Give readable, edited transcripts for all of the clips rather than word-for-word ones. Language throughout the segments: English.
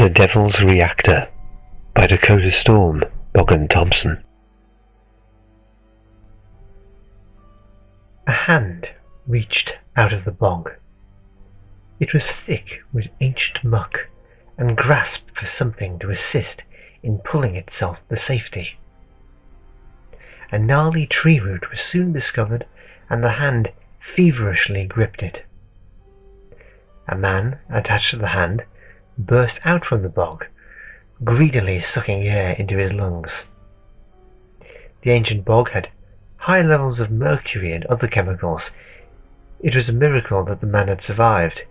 The Devil'S Reactor by Dakota Storm, Bogan Thompson. A hand reached out of the bog. It was thick with ancient muck, and grasped for something to assist in pulling itself to safety. A gnarly tree root was soon discovered, and the hand feverishly gripped it. A man attached to the hand burst out from the bog, greedily sucking air into his lungs. The ancient bog had high levels of mercury and other chemicals. It was a miracle that the man had survived.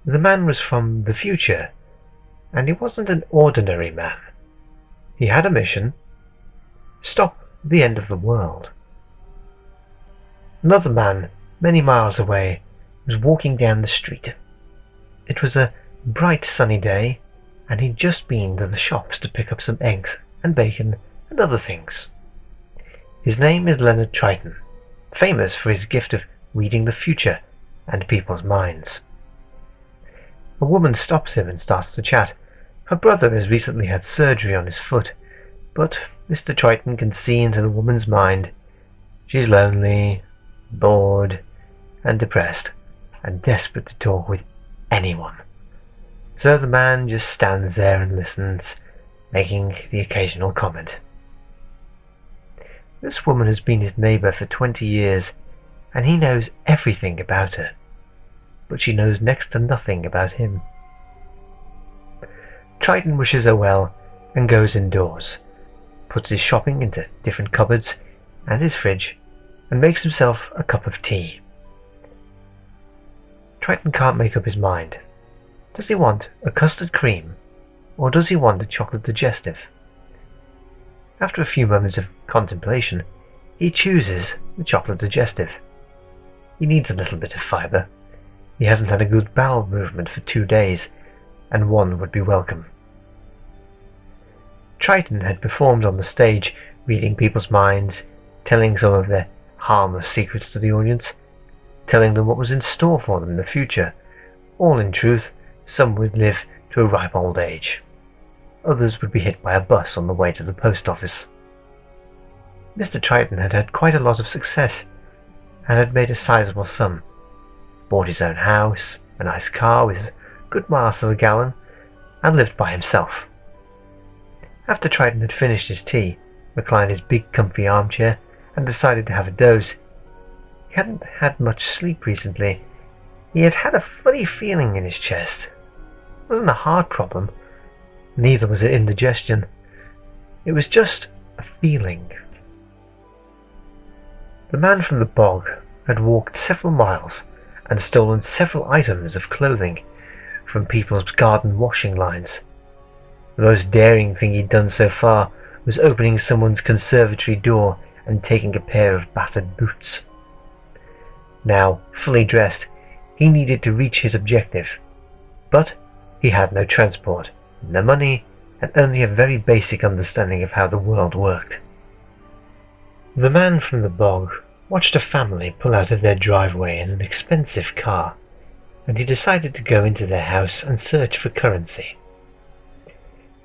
The man was from the future, and he wasn't an ordinary man. He had a mission: stop the end of the world. Another man, many miles away, was walking down the street. It was a bright sunny day, and he'd just been to the shops to pick up some eggs and bacon and other things. His name is Leonard Triton, famous for his gift of reading the future and people's minds. A woman stops him and starts to chat. Her brother has recently had surgery on his foot, but Mr. Triton can see into the woman's mind. She's lonely, bored, and depressed, and desperate to talk with anyone. So the man just stands there and listens, making the occasional comment. This woman has been his neighbour for 20 years, and he knows everything about her, but she knows next to nothing about him. Triton wishes her well and goes indoors, puts his shopping into different cupboards and his fridge, and makes himself a cup of tea. Triton can't make up his mind. Does he want a custard cream, or does he want a chocolate digestive? After a few moments of contemplation, he chooses the chocolate digestive. He needs a little bit of fibre. He hasn't had a good bowel movement for 2 days, and one would be welcome. Triton had performed on the stage, reading people's minds, telling some of their harmless secrets to the audience, telling them what was in store for them in the future. All in truth, some would live to a ripe old age. Others would be hit by a bus on the way to the post office. Mr. Triton had had quite a lot of success, and had made a sizable sum. Bought his own house, a nice car with good miles to the gallon, and lived by himself. After Triton had finished his tea, reclined his big comfy armchair, and decided to have a doze. He hadn't had much sleep recently. He had had a funny feeling in his chest. It wasn't a heart problem, neither was it indigestion. It was just a feeling. The man from the bog had walked several miles and stolen several items of clothing from people's garden washing lines. The most daring thing he'd done so far was opening someone's conservatory door and taking a pair of battered boots. Now, fully dressed, he needed to reach his objective, but he had no transport, no money, and only a very basic understanding of how the world worked. The man from the bog watched a family pull out of their driveway in an expensive car, and he decided to go into their house and search for currency.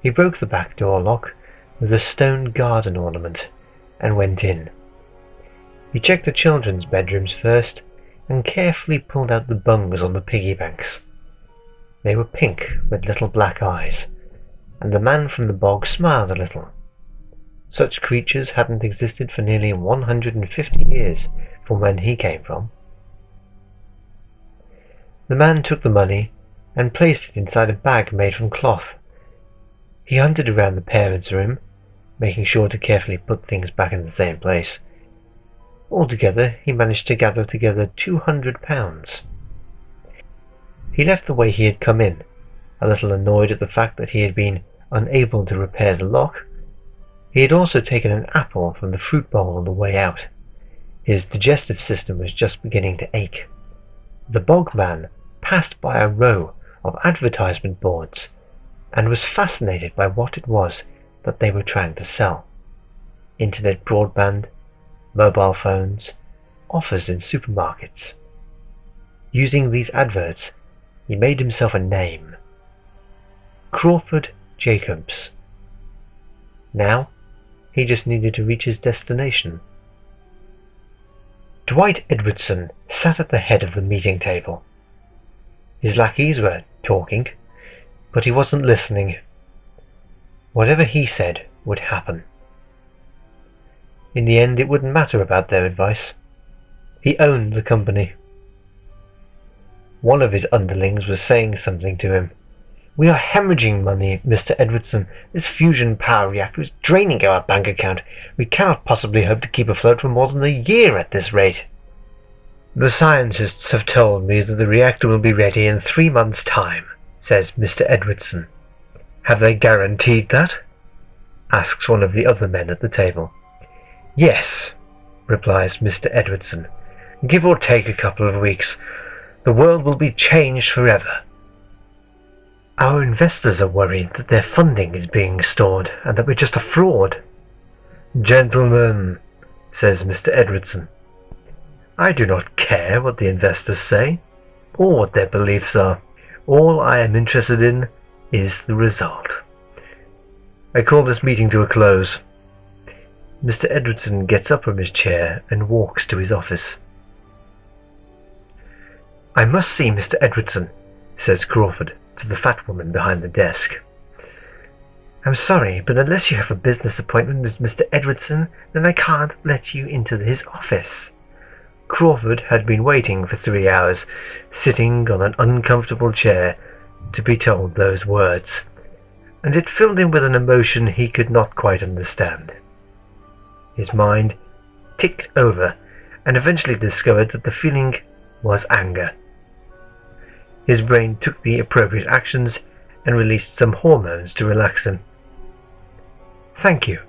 He broke the back door lock with a stone garden ornament and went in. He checked the children's bedrooms first and carefully pulled out the bungs on the piggy banks. They were pink with little black eyes, and the man from the bog smiled a little. Such creatures hadn't existed for nearly 150 years from when he came from. The man took the money and placed it inside a bag made from cloth. He hunted around the parents' room, making sure to carefully put things back in the same place. Altogether, he managed to gather together £200. He left the way he had come in, a little annoyed at the fact that he had been unable to repair the lock. He had also taken an apple from the fruit bowl on the way out. His digestive system was just beginning to ache. The bog man passed by a row of advertisement boards and was fascinated by what it was that they were trying to sell. Internet broadband, mobile phones, offers in supermarkets. Using these adverts, he made himself a name. Crawford Jacobs. Now, he just needed to reach his destination. Dwight Edwardson sat at the head of the meeting table. His lackeys were talking, but he wasn't listening. Whatever he said would happen. In the end, it wouldn't matter about their advice. He owned the company. One of his underlings was saying something to him. "We are hemorrhaging money, Mr. Edwardson. This fusion power reactor is draining our bank account. We cannot possibly hope to keep afloat for more than a year at this rate." "The scientists have told me that the reactor will be ready in 3 months' time," says Mr. Edwardson. "Have they guaranteed that?" asks one of the other men at the table. "Yes," replies Mr. Edwardson. "Give or take a couple of weeks, the world will be changed forever. Our investors are worried that their funding is being stored and that we're just a fraud." "Gentlemen," says Mr. Edwardson, "I do not care what the investors say, or what their beliefs are. All I am interested in is the result. I call this meeting to a close." Mr. Edwardson gets up from his chair and walks to his office. "I must see Mr. Edwardson," says Crawford to the fat woman behind the desk. "I'm sorry, but unless you have a business appointment with Mr. Edwardson, then I can't let you into his office." Crawford had been waiting for 3 hours, sitting on an uncomfortable chair, to be told those words, and it filled him with an emotion he could not quite understand. His mind ticked over and eventually discovered that the feeling was anger. His brain took the appropriate actions and released some hormones to relax him. "Thank you,"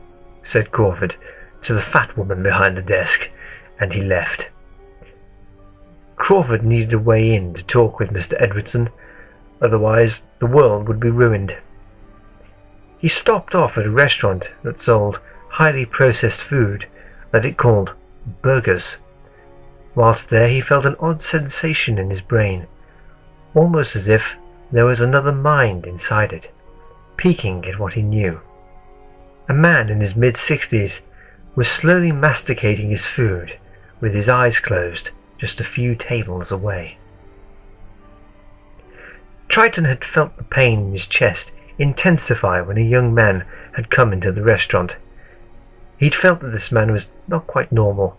said Crawford to the fat woman behind the desk, and he left. Crawford needed a way in to talk with Mr. Edwardson, otherwise the world would be ruined. He stopped off at a restaurant that sold highly processed food that it called burgers. Whilst there, he felt an odd sensation in his brain, almost as if there was another mind inside it, peeking at what he knew. A man in his mid-60s was slowly masticating his food with his eyes closed, just a few tables away. Triton had felt the pain in his chest intensify when a young man had come into the restaurant. He'd felt that this man was not quite normal.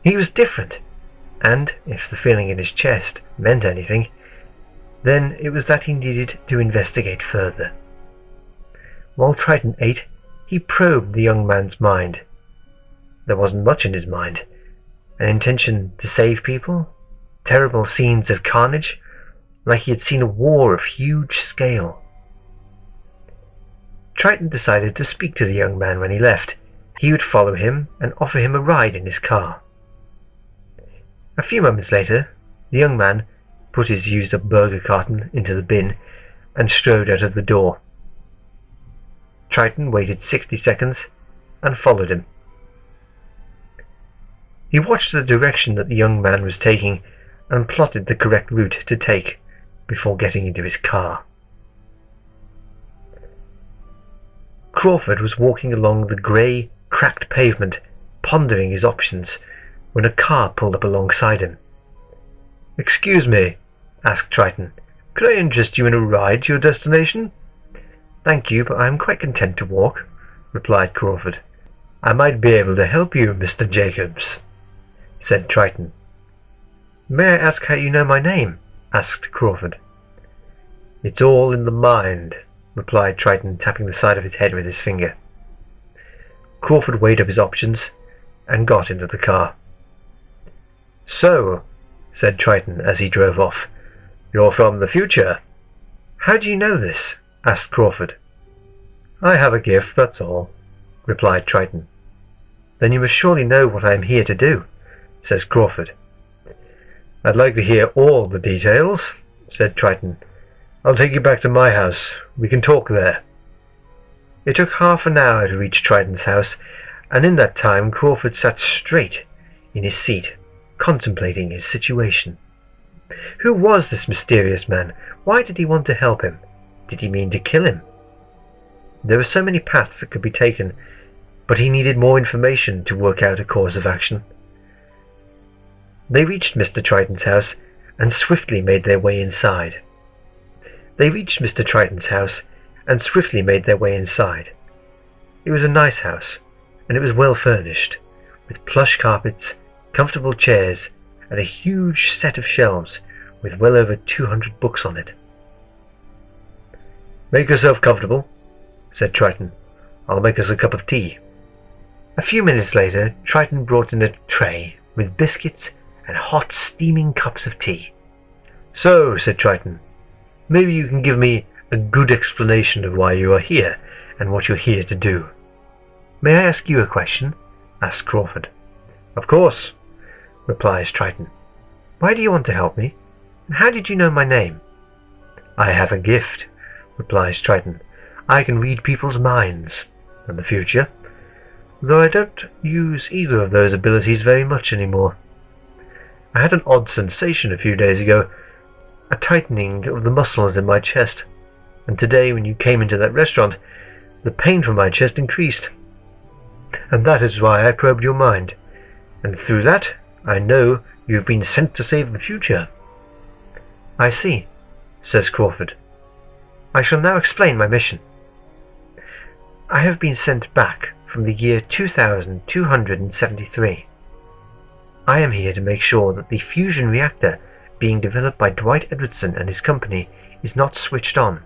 He was different, and if the feeling in his chest meant anything, then it was that he needed to investigate further. While Triton ate, he probed the young man's mind. There wasn't much in his mind. An intention to save people, terrible scenes of carnage, like he had seen a war of huge scale. Triton decided to speak to the young man when he left. He would follow him and offer him a ride in his car. A few moments later, the young man put his used-up burger carton into the bin and strode out of the door. Triton waited 60 seconds and followed him. He watched the direction that the young man was taking and plotted the correct route to take before getting into his car. Crawford was walking along the grey, cracked pavement, pondering his options, when a car pulled up alongside him. "Excuse me," asked Triton. "Could I interest you in a ride to your destination?" "Thank you, but I am quite content to walk," replied Crawford. "I might be able to help you, Mr. Jacobs," said Triton. "May I ask how you know my name?" asked Crawford. "It's all in the mind," replied Triton, tapping the side of his head with his finger. Crawford weighed up his options and got into the car. "So," said Triton as he drove off, "you're from the future." "How do you know this?" asked Crawford. "I have a gift, that's all," replied Triton. "Then you must surely know what I am here to do," says Crawford. "I'd like to hear all the details," said Triton. "I'll take you back to my house. We can talk there." It took half an hour to reach Triton's house, and in that time Crawford sat straight in his seat, contemplating his situation. Who was this mysterious man? Why did he want to help him? Did he mean to kill him? There were so many paths that could be taken, but he needed more information to work out a course of action. They reached Mr. Triton's house and swiftly made their way inside. It was a nice house, and it was well furnished, with plush carpets, comfortable chairs, and a huge set of shelves with well over 200 books on it. "Make yourself comfortable," said Triton. "I'll make us a cup of tea." A few minutes later, Triton brought in a tray with biscuits and hot, steaming cups of tea. "So," said Triton, "maybe you can give me a good explanation of why you are here and what you're here to do." "May I ask you a question?" asked Crawford. "Of course," replies Triton. "Why do you want to help me? And how did you know my name?" "I have a gift," replies Triton. "I can read people's minds and the future, though I don't use either of those abilities very much anymore. I had an odd sensation a few days ago, a tightening of the muscles in my chest, and today when you came into that restaurant, the pain from my chest increased. And that is why I probed your mind, and through that I know you have been sent to save the future." "I see," says Crawford. "I shall now explain my mission. I have been sent back from the year 2273. I am here to make sure that the fusion reactor being developed by Dwight Edwardson and his company is not switched on.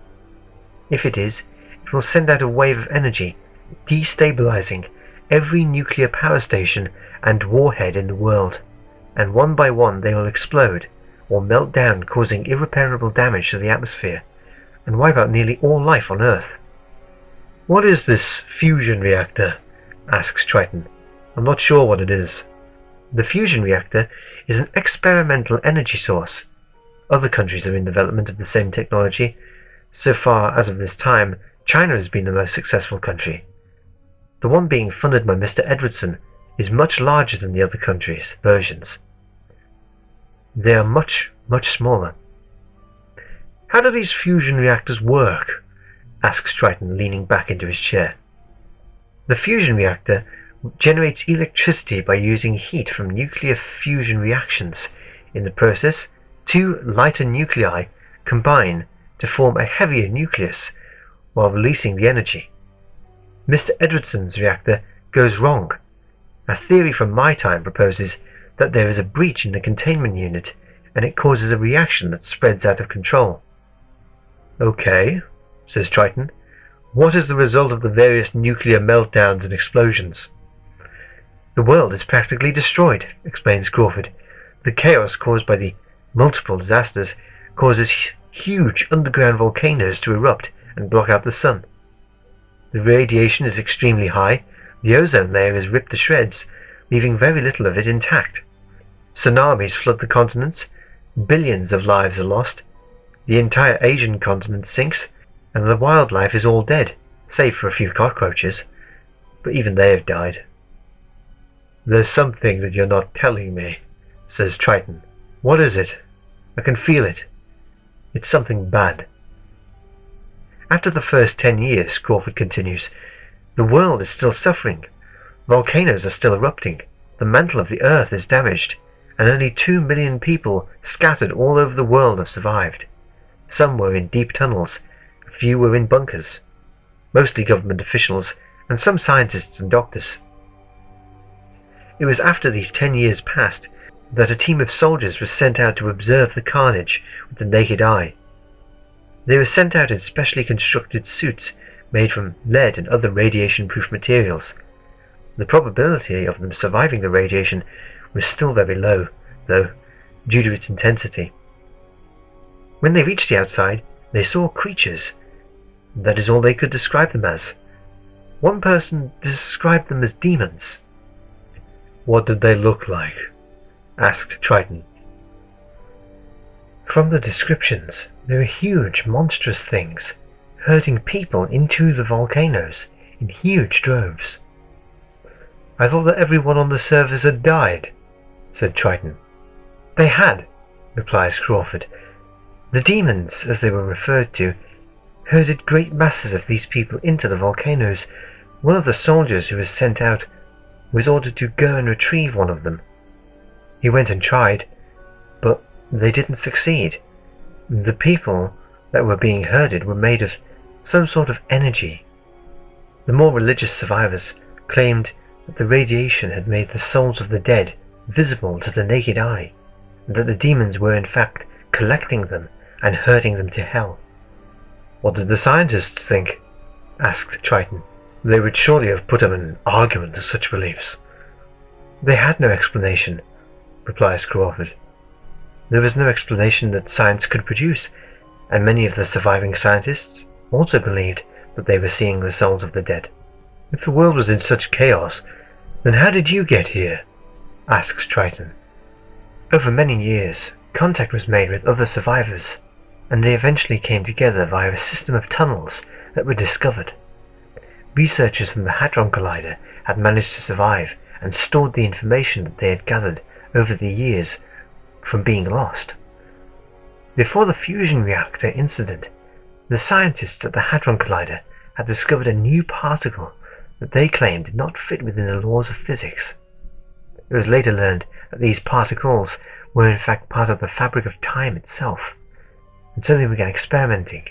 If it is, it will send out a wave of energy, destabilizing every nuclear power station and warhead in the world, and one by one they will explode or melt down, causing irreparable damage to the atmosphere, and wipe out nearly all life on Earth." "What is this fusion reactor?" asks Triton. "I'm not sure what it is." "The fusion reactor is an experimental energy source. Other countries are in development of the same technology. So far as of this time, China has been the most successful country. The one being funded by Mr. Edwardson is much larger than the other countries' versions. They are much, much smaller." "How do these fusion reactors work?" asks Triton, leaning back into his chair. "The fusion reactor generates electricity by using heat from nuclear fusion reactions. In the process, two lighter nuclei combine to form a heavier nucleus while releasing the energy. Mr. Edwardson's reactor goes wrong. A theory from my time proposes that there is a breach in the containment unit, and it causes a reaction that spreads out of control." "Okay," says Triton. "What is the result of the various nuclear meltdowns and explosions?" "The world is practically destroyed," explains Crawford. "The chaos caused by the multiple disasters causes huge underground volcanoes to erupt and block out the sun. The radiation is extremely high, the ozone layer is ripped to shreds, leaving very little of it intact. Tsunamis flood the continents, billions of lives are lost, the entire Asian continent sinks, and the wildlife is all dead, save for a few cockroaches, but even they have died." "There's something that you're not telling me," says Triton. "What is it? I can feel it. It's something bad." "After the first 10 years," Crawford continues, "the world is still suffering. Volcanoes are still erupting, the mantle of the earth is damaged, and only 2 million people scattered all over the world have survived. Some were in deep tunnels, a few were in bunkers, mostly government officials, and some scientists and doctors. It was after these 10 years passed that a team of soldiers was sent out to observe the carnage with the naked eye. They were sent out in specially constructed suits made from lead and other radiation-proof materials. The probability of them surviving the radiation was still very low, though, due to its intensity. When they reached the outside, they saw creatures. That is all they could describe them as. One person described them as demons." "What did they look like?" asked Triton. "From the descriptions, they were huge, monstrous things, herding people into the volcanoes in huge droves." "I thought that everyone on the surface had died," said Triton. "They had," replies Crawford. "The demons, as they were referred to, herded great masses of these people into the volcanoes. One of the soldiers who was sent out was ordered to go and retrieve one of them. He went and tried, but they didn't succeed. The people that were being herded were made of some sort of energy. The more religious survivors claimed that the radiation had made the souls of the dead visible to the naked eye, and that the demons were in fact collecting them and herding them to hell. "What did the scientists think?" asked Triton. "They would surely have put up an argument to such beliefs." "They had no explanation," replies Crawford. "There was no explanation that science could produce, and many of the surviving scientists also believed that they were seeing the souls of the dead." "If the world was in such chaos, then how did you get here?" asks Triton. Over many years, contact was made with other survivors, and they eventually came together via a system of tunnels that were discovered. Researchers from the Hadron Collider had managed to survive and stored the information that they had gathered over the years from being lost. Before the fusion reactor incident, the scientists at the Hadron Collider had discovered a new particle that they claimed did not fit within the laws of physics. It was later learned that these particles were in fact part of the fabric of time itself, and so they began experimenting.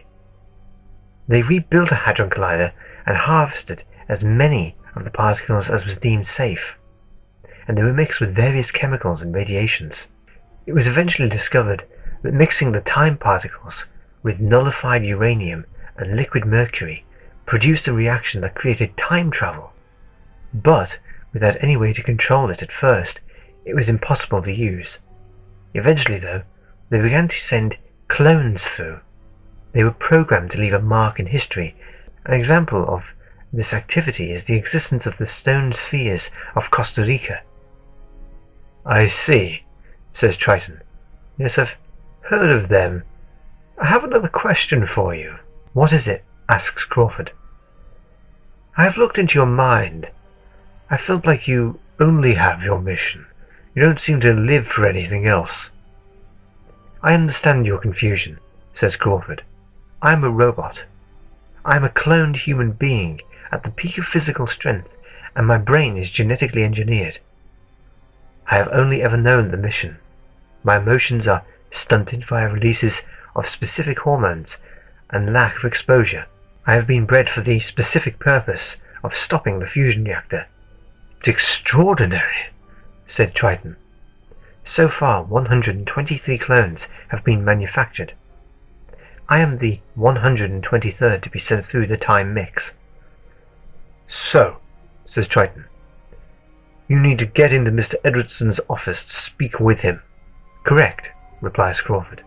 They rebuilt a Hadron Collider and harvested as many of the particles as was deemed safe, and they were mixed with various chemicals and radiations. It was eventually discovered that mixing the time particles with nullified uranium and liquid mercury produced a reaction that created time travel. But without any way to control it at first, it was impossible to use. Eventually, though, they began to send clones through. They were programmed to leave a mark in history. An example of this activity is the existence of the stone spheres of Costa Rica. "I see," says Triton. "Yes, I've heard of them. I have another question for you." "What is it?" asks Crawford. "I have looked into your mind. I felt like you only have your mission. You don't seem to live for anything else." "I understand your confusion," says Crawford. "I am a robot. I am a cloned human being at the peak of physical strength, and my brain is genetically engineered. I have only ever known the mission. My emotions are stunted via releases of specific hormones and lack of exposure. I have been bred for the specific purpose of stopping the fusion reactor." "It's extraordinary," said Triton. "So far, 123 clones have been manufactured. I am the 123rd to be sent through the time mix." "So," says Triton, "you need to get into Mr. Edwardson's office to speak with him." "Correct," replies Crawford.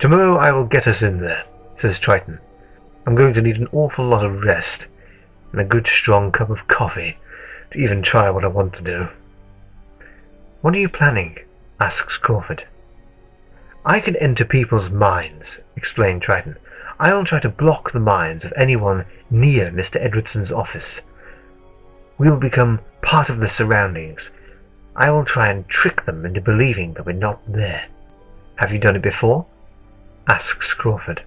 "Tomorrow I will get us in there," says Triton. "I'm going to need an awful lot of rest, and a good strong cup of coffee to even try what I want to do." "What are you planning?" asks Crawford. "I can enter people's minds," explained Triton. "I will try to block the minds of anyone near Mr. Edwardson's office. We will become part of the surroundings. I will try and trick them into believing that we're not there." "Have you done it before?" asks Crawford.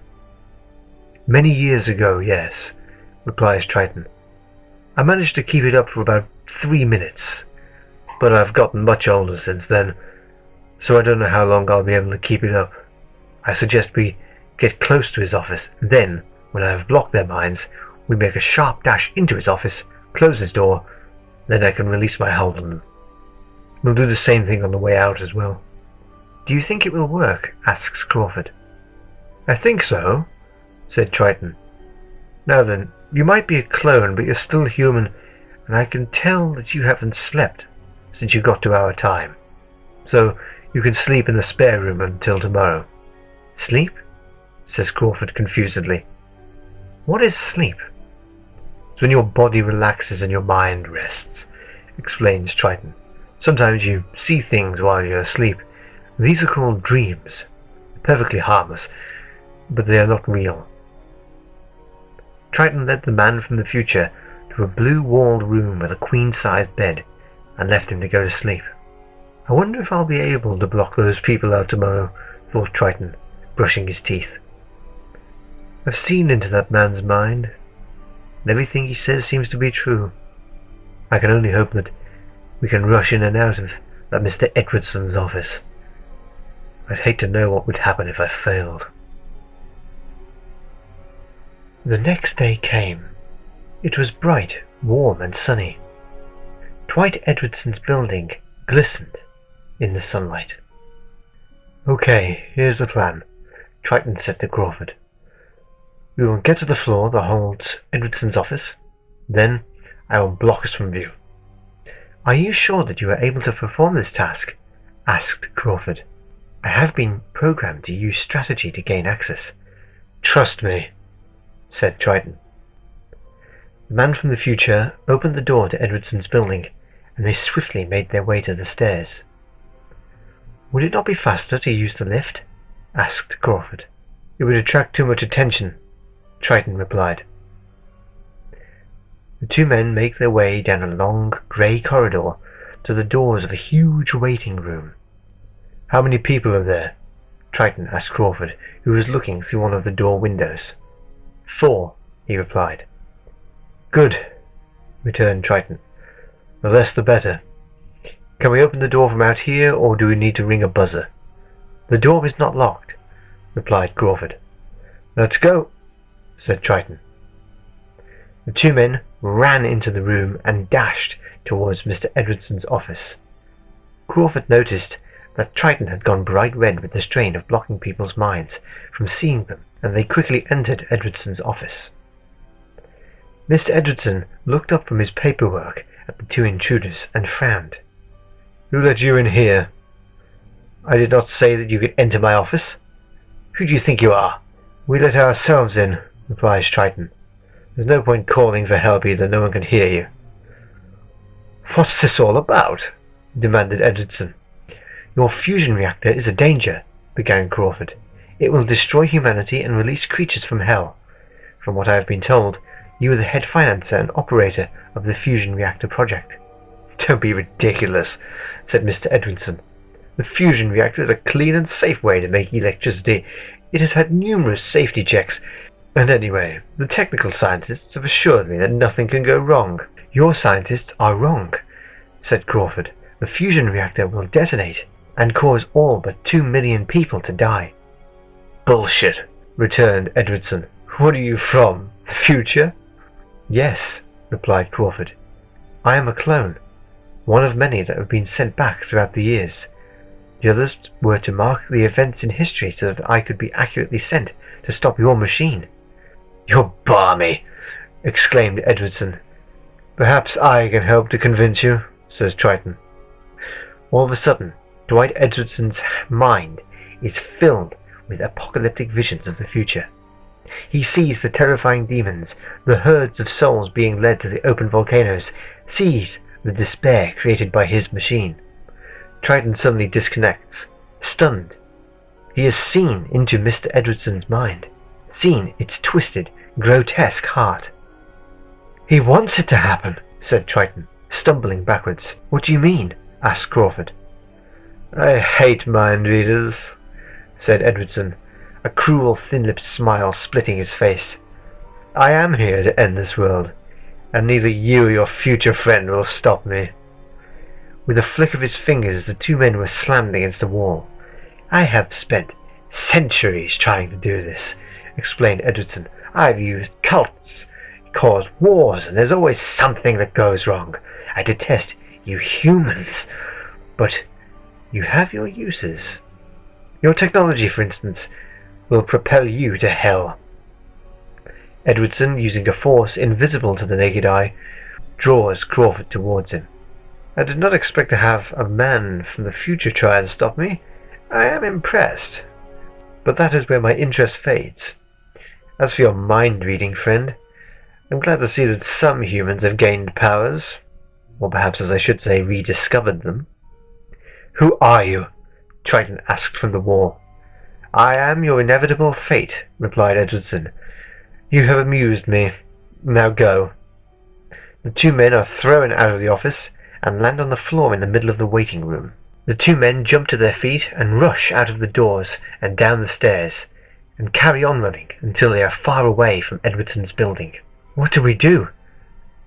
"Many years ago, yes," replies Triton. "I managed to keep it up for about 3 minutes, but I've gotten much older since then, so I don't know how long I'll be able to keep it up. I suggest we get close to his office, and then, when I have blocked their minds, we make a sharp dash into his office, close his door, then I can release my hold on them. We'll do the same thing on the way out as well." "Do you think it will work?" asks Crawford. "I think so," said Triton. "Now then, you might be a clone, but you're still human, and I can tell that you haven't slept since you got to our time. So you can sleep in the spare room until tomorrow." "Sleep?" says Crawford confusedly. "What is sleep?" "It's when your body relaxes and your mind rests," explains Triton. "Sometimes you see things while you're asleep. These are called dreams. Perfectly harmless, but they are not real." Triton led the man from the future to a blue-walled room with a queen-sized bed and left him to go to sleep. "I wonder if I'll be able to block those people out tomorrow," thought Triton, brushing his teeth. I've seen into that man's mind, and everything he says seems to be true. I can only hope that we can rush in and out of that Mr. Edwardson's office. I'd hate to know what would happen if I failed. The next day came. It was bright, warm, and sunny. Dwight Edwardson's building glistened in the sunlight. "Okay, here's the plan," Triton said to Crawford. "We will get to the floor that holds Edwardson's office. Then I will block us from view." "Are you sure that you are able to perform this task?" asked Crawford. "I have been programmed to use strategy to gain access." "Trust me," said Triton. The man from the future opened the door to Edwardson's building, and they swiftly made their way to the stairs. "Would it not be faster to use the lift?" asked Crawford. "It would attract too much attention," Triton replied. The two men make their way down a long, grey corridor to the doors of a huge waiting room. "How many people are there?" Triton asked Crawford, who was looking through one of the door windows. "4," he replied. "Good," returned Triton. "The less the better. Can we open the door from out here, or do we need to ring a buzzer?" "The door is not locked," replied Crawford. "Let's go," said Triton. The two men ran into the room and dashed towards Mr. Edwardson's office. Crawford noticed that Triton had gone bright red with the strain of blocking people's minds from seeing them, and they quickly entered Edwardson's office. Mr. Edwardson looked up from his paperwork at the two intruders and frowned. "Who let you in here?" "I did not say that you could enter my office. Who do you think you are?" "We let ourselves in," replies Triton. "There's no point calling for help either, no one can hear you." "What's this all about?" demanded Edwardson. "Your fusion reactor is a danger," began Crawford. "It will destroy humanity and release creatures from hell. From what I have been told, you are the head financer and operator of the fusion reactor project." "Don't be ridiculous," said Mr. Edwardson. "The fusion reactor is a clean and safe way to make electricity. It has had numerous safety checks, and anyway, the technical scientists have assured me that nothing can go wrong." "Your scientists are wrong," said Crawford. "The fusion reactor will detonate and cause all but 2 million people to die." "Bullshit," returned Edwardson. "What are you from? The future?" "Yes," replied Crawford. "I am a clone, one of many that have been sent back throughout the years. The others were to mark the events in history so that I could be accurately sent to stop your machine." "You're balmy," exclaimed Edwardson. "Perhaps I can help to convince you," says Triton. All of a sudden, Dwight Edwardson's mind is filled with apocalyptic visions of the future. He sees the terrifying demons, the herds of souls being led to the open volcanoes, sees the despair created by his machine. Triton suddenly disconnects, stunned. He has seen into Mr. Edwardson's mind, seen its twisted, grotesque heart. "He wants it to happen," said Triton, stumbling backwards. "What do you mean?" asked Crawford. "I hate mind readers," said Edwardson, a cruel, thin-lipped smile splitting his face. "I am here to end this world, and neither you or your future friend will stop me." With a flick of his fingers, the two men were slammed against the wall. "I have spent centuries trying to do this," explained Edwardson. "I've used cults, caused wars, and there's always something that goes wrong. I detest you humans, but you have your uses. Your technology, for instance, will propel you to hell." Edwardson, using a force invisible to the naked eye, draws Crawford towards him. "I did not expect to have a man from the future try and stop me. I am impressed, but that is where my interest fades. As for your mind-reading friend, I'm glad to see that some humans have gained powers, or perhaps, as I should say, rediscovered them." "Who are you?" Triton asked from the wall. "I am your inevitable fate," replied Edwardson. "You have amused me. Now go." The two men are thrown out of the office and land on the floor in the middle of the waiting room. The two men jump to their feet and rush out of the doors and down the stairs. and carry on running until they are far away from Edwardson's building. "What do we do?"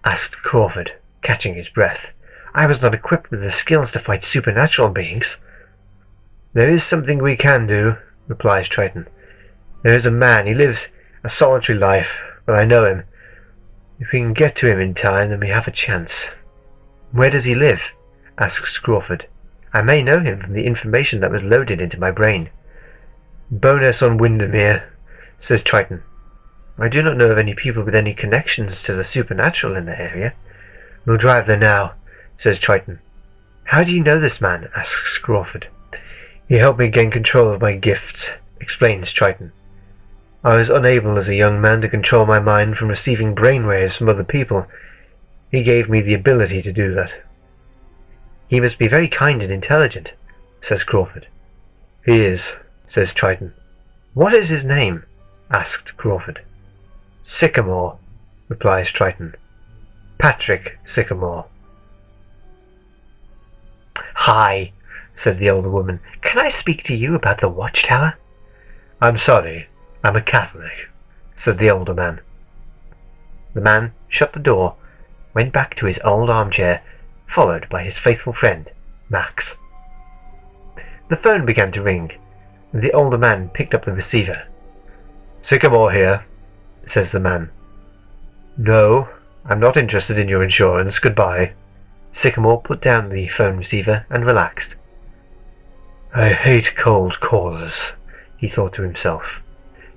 asked Crawford, catching his breath. "I was not equipped with the skills to fight supernatural beings." "There is something we can do," replies Triton. "There is a man. He lives a solitary life, but I know him. If we can get to him in time, then we have a chance." "Where does he live?" asks Crawford. "I may know him from the information that was loaded into my brain." "Bonus on Windermere," says Triton. "I do not know of any people with any connections to the supernatural in the area." "We'll drive there now," says Triton. "How do you know this man?" asks Crawford. "He helped me gain control of my gifts," explains Triton. "I was unable as a young man to control my mind from receiving brainwaves from other people. He gave me the ability to do that." "He must be very kind and intelligent," says Crawford. "He is," says Triton. "What is his name?" asked Crawford. "Sycamore," replies Triton. "Patrick Sycamore." "Hi," said the older woman. "Can I speak to you about the watchtower?" "I'm sorry, I'm a Catholic," said the older man. The man shut the door, went back to his old armchair, followed by his faithful friend, Max. The phone began to ring, and the older man picked up the receiver. "Sycamore here," says the man. "No, I'm not interested in your insurance. Goodbye." Sycamore put down the phone receiver and relaxed. "I hate cold callers," he thought to himself.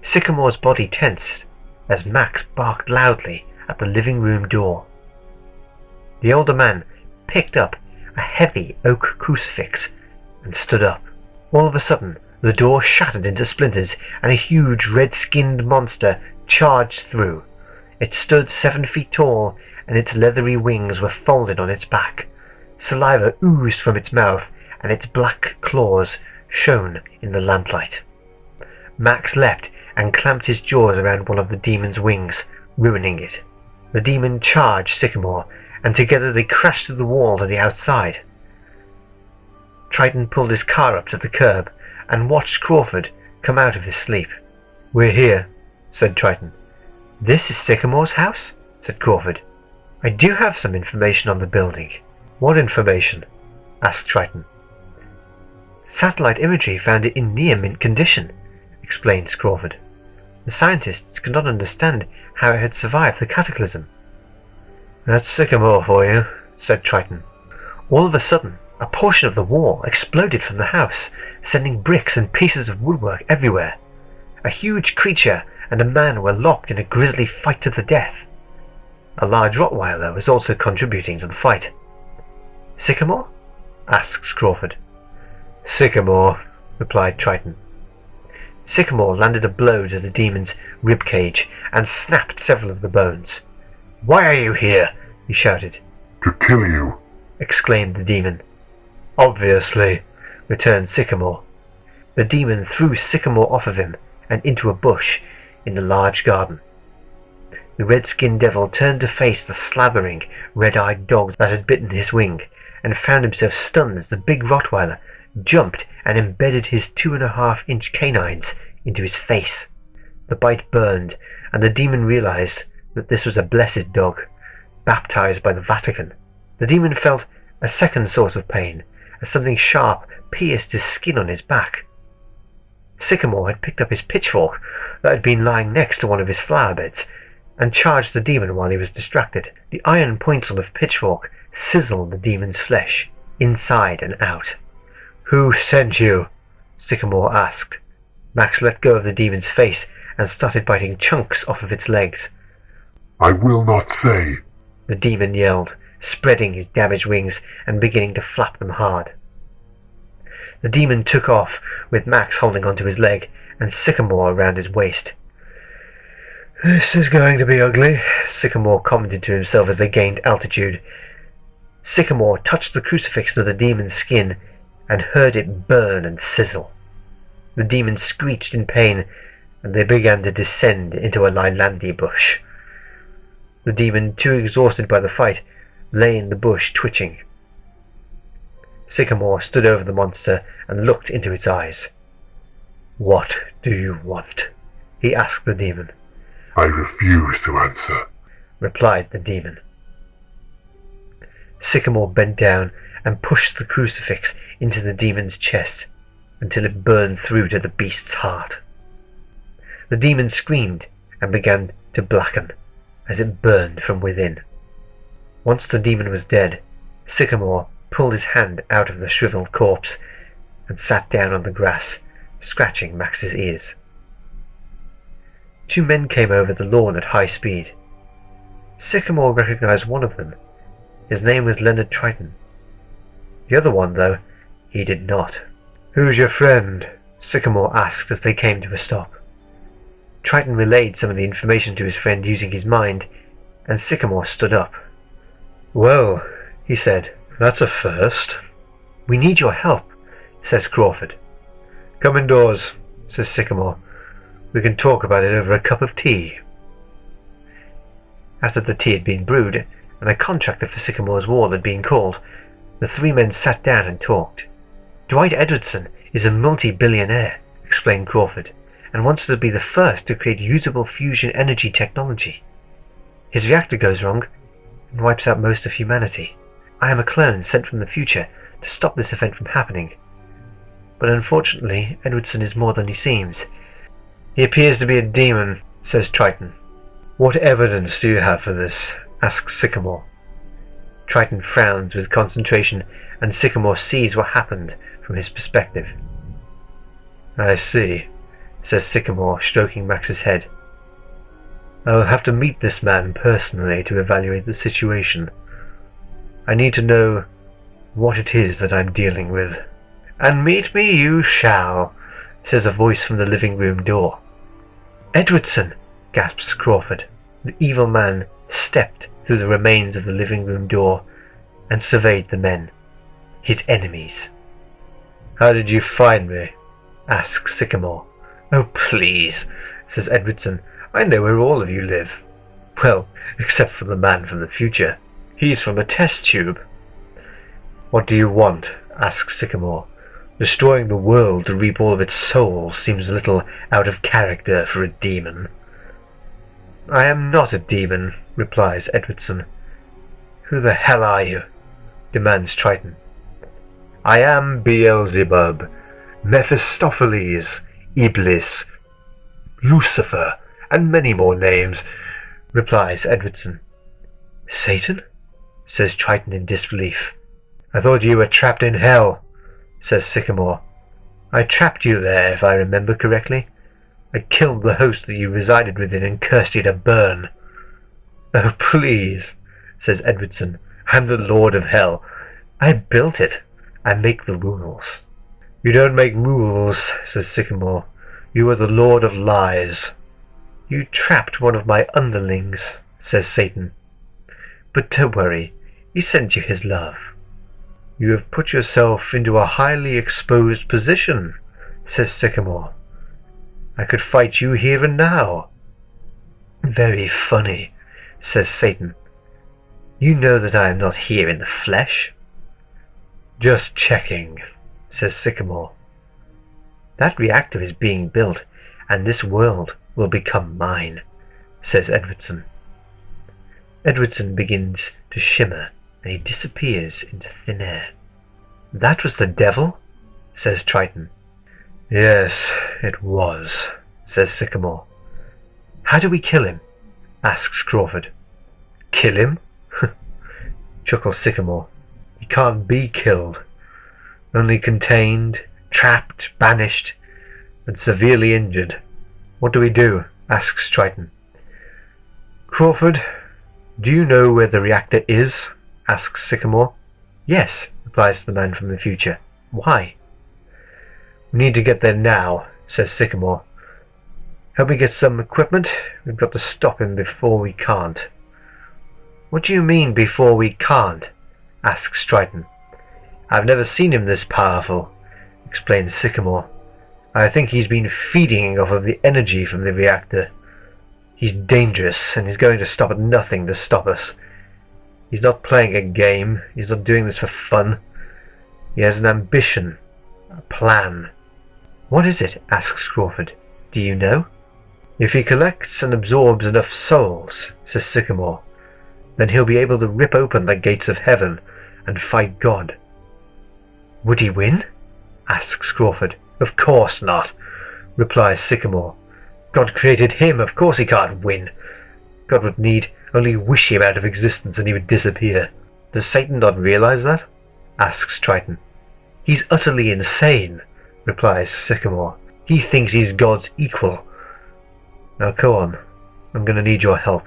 Sycamore's body tensed as Max barked loudly at the living room door. The older man picked up a heavy oak crucifix and stood up. All of a sudden, the door shattered into splinters and a huge red-skinned monster charged through. It stood 7 feet tall, and its leathery wings were folded on its back. Saliva oozed from its mouth, and its black claws shone in the lamplight. Max leapt and clamped his jaws around one of the demon's wings, ruining it. The demon charged Sycamore, and together they crashed through the wall to the outside. Triton pulled his car up to the curb and watched Crawford come out of his sleep. "We're here," said Triton. "This is Sycamore's house?" said Crawford. "I do have some information on the building." "What information?" asked Triton. "Satellite imagery found it in near mint condition," explains Crawford. "The scientists could not understand how it had survived the cataclysm." "That's Sycamore for you," said Triton. All of a sudden, a portion of the wall exploded from the house, sending bricks and pieces of woodwork everywhere. A huge creature and a man were locked in a grisly fight to the death. A large Rottweiler was also contributing to the fight. "Sycamore?" asks Crawford. "Sycamore," replied Triton. Sycamore landed a blow to the demon's rib cage and snapped several of the bones. "Why are you here?" he shouted. "To kill you," exclaimed the demon. "Obviously," returned Sycamore. The demon threw Sycamore off of him and into a bush in the large garden. The red-skinned devil turned to face the slathering, red-eyed dog that had bitten his wing, and found himself stunned as the big Rottweiler jumped and embedded his 2.5-inch canines into his face. The bite burned, and the demon realized that this was a blessed dog, baptized by the Vatican. The demon felt a second source of pain, as something sharp pierced his skin on his back. Sycamore had picked up his pitchfork that had been lying next to one of his flower beds, and charged the demon while he was distracted. The iron points on the pitchfork sizzled the demon's flesh, inside and out. "Who sent you?" Sycamore asked. Max let go of the demon's face and started biting chunks off of its legs. "I will not say," the demon yelled, spreading his damaged wings and beginning to flap them hard. The demon took off, with Max holding onto his leg and Sycamore around his waist. "This is going to be ugly," Sycamore commented to himself as they gained altitude. Sycamore touched the crucifix to the demon's skin and heard it burn and sizzle. The demon screeched in pain, and they began to descend into a lilander bush. The demon, too exhausted by the fight, lay in the bush twitching. Sycamore stood over the monster and looked into its eyes. "What do you want?" he asked the demon. I refuse to answer, replied the demon. Sycamore bent down and pushed the crucifix into the demon's chest until it burned through to the beast's heart. The demon screamed and began to blacken as it burned from within. Once the demon was dead, Sycamore pulled his hand out of the shriveled corpse and sat down on the grass, scratching Max's ears. Two men came over the lawn at high speed. Sycamore recognized one of them. His name was Leonard Triton. The other one, though, he did not. "Who's your friend?" Sycamore asked as they came to a stop. Triton relayed some of the information to his friend using his mind, and Sycamore stood up. "Well," he said, "that's a first." "We need your help," says Crawford. "Come indoors," says Sycamore. "We can talk about it over a cup of tea." After the tea had been brewed, and a contractor for Sycamore's wall had been called, the three men sat down and talked. "Dwight Edwardson is a multi-billionaire," explained Crawford, "and wants to be the first to create usable fusion energy technology. His reactor goes wrong and wipes out most of humanity. I am a clone sent from the future to stop this event from happening. But unfortunately, Edwardson is more than he seems. He appears to be a demon," says Triton. "What evidence do you have for this?" asks Sycamore. Triton frowns with concentration, and Sycamore sees what happened from his perspective. "I see," says Sycamore, stroking Max's head. "I will have to meet this man personally to evaluate the situation. I need to know what it is that I'm dealing with." "And meet me you shall," says a voice from the living room door. "Edwardson!" gasps Crawford. The evil man stepped through the remains of the living room door and surveyed the men, his enemies. "How did you find me?" asks Sycamore. "Oh, please," says Edwardson. "I know where all of you live. Well, except for the man from the future. He's from a test tube." "What do you want?" asks Sycamore. "Destroying the world to reap all of its souls seems a little out of character for a demon." "I am not a demon," replies Edwardson. "Who the hell are you?" demands Triton. "I am Beelzebub, Mephistopheles, Iblis, Lucifer, and many more names," replies Edwardson. "Satan?" says Triton in disbelief. "I thought you were trapped in hell," says Sycamore. "I trapped you there, if I remember correctly. I killed the host that you resided within and cursed you to burn." "Oh, please," says Edwardson. "I'm the Lord of Hell. I built it. I make the rules." "You don't make rules," says Sycamore. "You are the Lord of Lies." "You trapped one of my underlings," says Satan. "But don't worry, he sent you his love." "You have put yourself into a highly exposed position," says Sycamore. "I could fight you here and now." "Very funny," says Satan. "You know that I am not here in the flesh." "Just checking," says Sycamore. "That reactor is being built, and this world will become mine," says Edwardson. Edwardson begins to shimmer, and he disappears into thin air. "That was the devil?" says Triton. "Yes, it was," says Sycamore. "How do we kill him?" asks Crawford. "Kill him?" chuckles Sycamore. "He can't be killed. Only contained, trapped, banished, and severely injured." "What do we do?" asks Triton. "Crawford, do you know where the reactor is?" asks Sycamore. "Yes," replies the man from the future. "Why?" "We need to get there now," says Sycamore. "Help me get some equipment. We've got to stop him before we can't." "What do you mean, before we can't?" asks Triton. "I've never seen him this powerful," explains Sycamore. "I think he's been feeding off of the energy from the reactor. He's dangerous, and he's going to stop at nothing to stop us. He's not playing a game. He's not doing this for fun. He has an ambition, a plan." "What is it?" asks Crawford. "Do you know?" If he collects and absorbs enough souls, says Sycamore, then he'll be able to rip open the gates of heaven and fight God. Would he win? Asks Crawford. Of course not, replies Sycamore. God created him, of course he can't win. God would need only wish him out of existence and he would disappear. Does Satan not realize that? Asks Triton. He's utterly insane, replies Sycamore. He thinks he's God's equal. Now go on, I'm going to need your help.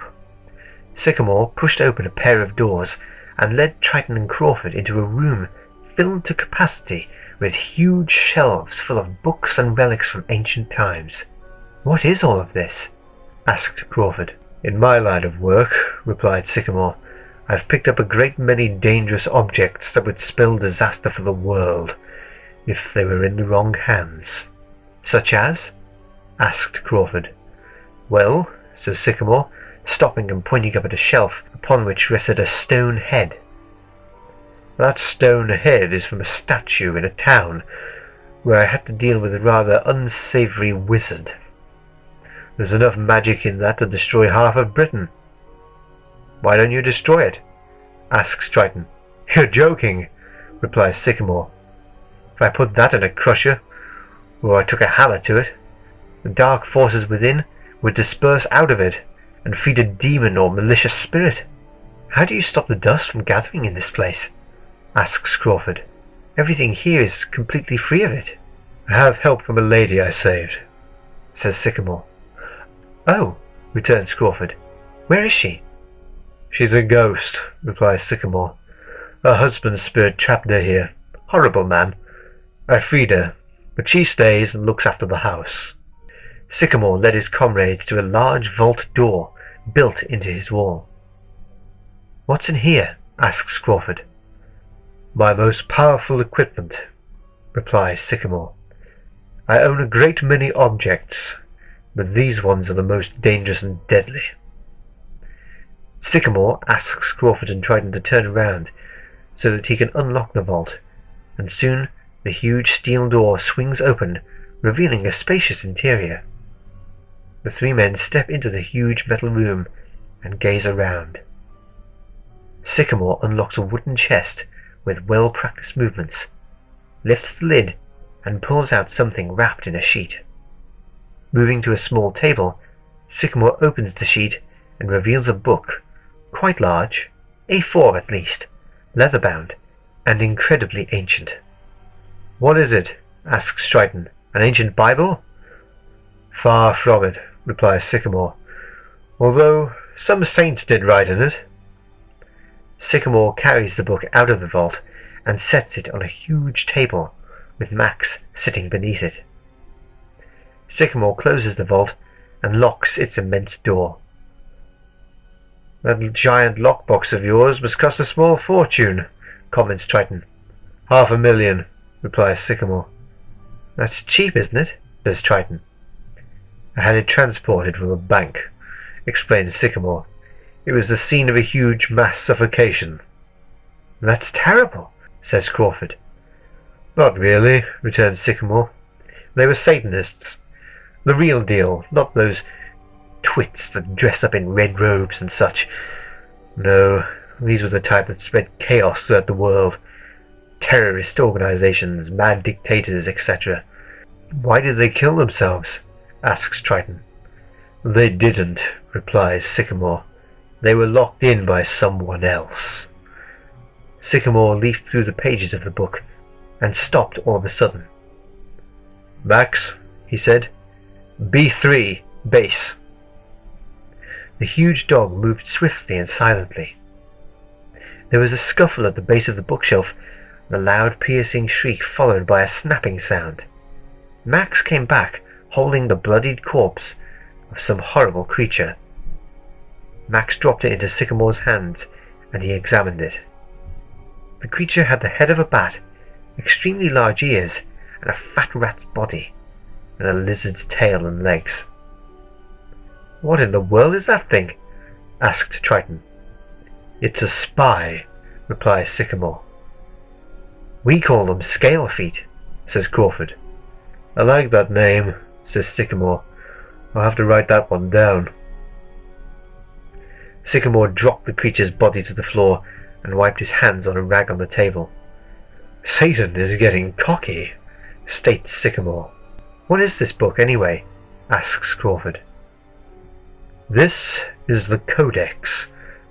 Sycamore pushed open a pair of doors and led Triton and Crawford into a room filled to capacity with huge shelves full of books and relics from ancient times. What is all of this? Asked Crawford. In my line of work, replied Sycamore, I've picked up a great many dangerous objects that would spell disaster for the world if they were in the wrong hands. Such as? Asked Crawford. Well, says Sycamore, stopping and pointing up at a shelf upon which rested a stone head. That stone head is from a statue in a town where I had to deal with a rather unsavoury wizard. There's enough magic in that to destroy half of Britain. Why don't you destroy it? Asks Triton. You're joking, replies Sycamore. If I put that in a crusher, or I took a hammer to it, the dark forces within would disperse out of it and feed a demon or malicious spirit. How do you stop the dust from gathering in this place? Asks Crawford. Everything here is completely free of it. I have help from a lady I saved, says Sycamore. Oh, returns Crawford. Where is she? She's a ghost, replies Sycamore. Her husband's spirit trapped her here. Horrible man. I freed her, but she stays and looks after the house. Sycamore led his comrades to a large vault door built into his wall. What's in here? Asks Crawford. My most powerful equipment, replies Sycamore. I own a great many objects, but these ones are the most dangerous and deadly. Sycamore asks Crawford and Triton to turn around so that he can unlock the vault, and soon the huge steel door swings open, revealing a spacious interior. The three men step into the huge metal room and gaze around. Sycamore unlocks a wooden chest with well-practiced movements, lifts the lid, and pulls out something wrapped in a sheet. Moving to a small table, Sycamore opens the sheet and reveals a book, quite large, A4 at least, leather-bound, and incredibly ancient. What is it? Asks Triton. An ancient Bible? Far from it, replies Sycamore, although some saints did write in it. Sycamore carries the book out of the vault and sets it on a huge table, with Max sitting beneath it. Sycamore closes the vault and locks its immense door. That giant lockbox of yours must cost a small fortune, comments Triton. $500,000, replies Sycamore. That's cheap, isn't it? Says Triton. I had it transported from a bank, explains Sycamore. It was the scene of a huge mass suffocation. That's terrible, says Crawford. Not really, returns Sycamore. They were Satanists. The real deal, not those twits that dress up in red robes and such. No, these were the type that spread chaos throughout the world. Terrorist organizations, mad dictators, etc. Why did they kill themselves? Asks Triton. They didn't, replies Sycamore. They were locked in by someone else. Sycamore leafed through the pages of the book and stopped all of a sudden. Max, he said, B3, base. The huge dog moved swiftly and silently. There was a scuffle at the base of the bookshelf, and a loud piercing shriek followed by a snapping sound. Max came back, holding the bloodied corpse of some horrible creature. Max dropped it into Sycamore's hands, and he examined it. The creature had the head of a bat, extremely large ears, and a fat rat's body, and a lizard's tail and legs. What in the world is that thing? Asked Triton. It's a spy, replies Sycamore. We call them scale feet, says Crawford. I like that name, says Sycamore, I'll have to write that one down. Sycamore dropped the creature's body to the floor and wiped his hands on a rag on the table. Satan is getting cocky, states Sycamore. What is this book, anyway? Asks Crawford. This is the Codex,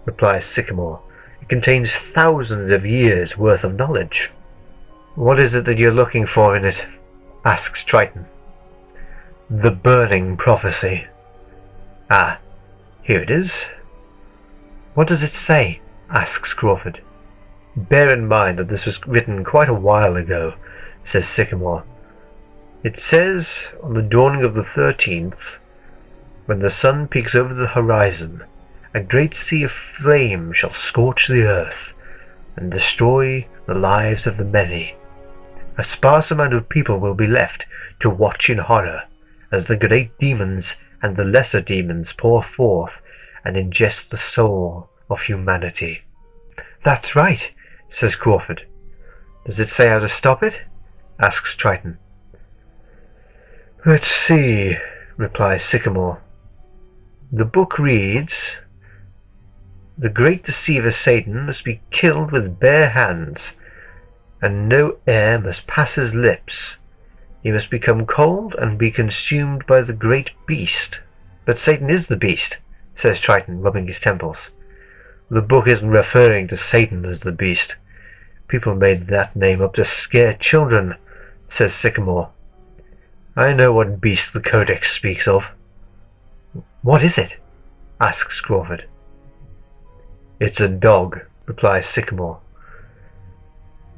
replies Sycamore. It contains thousands of years' worth of knowledge. What is it that you're looking for in it? Asks Triton. The Burning Prophecy. Ah, here it is. What does it say? Asks Crawford. Bear in mind that this was written quite a while ago, says Sycamore. It says, on the dawning of the 13th, when the sun peeks over the horizon, a great sea of flame shall scorch the earth and destroy the lives of the many. A sparse amount of people will be left to watch in horror as the great demons and the lesser demons pour forth and ingest the soul of humanity. That's right, says Crawford. Does it say how to stop it? Asks Triton. Let's see, replies Sycamore. The book reads, the great deceiver Satan must be killed with bare hands, and no air must pass his lips. He must become cold and be consumed by the great beast. But Satan is the beast, says Triton, rubbing his temples. The book isn't referring to Satan as the beast. People made that name up to scare children, says Sycamore. I know what beast the Codex speaks of. What is it? Asks Crawford. It's a dog, replies Sycamore.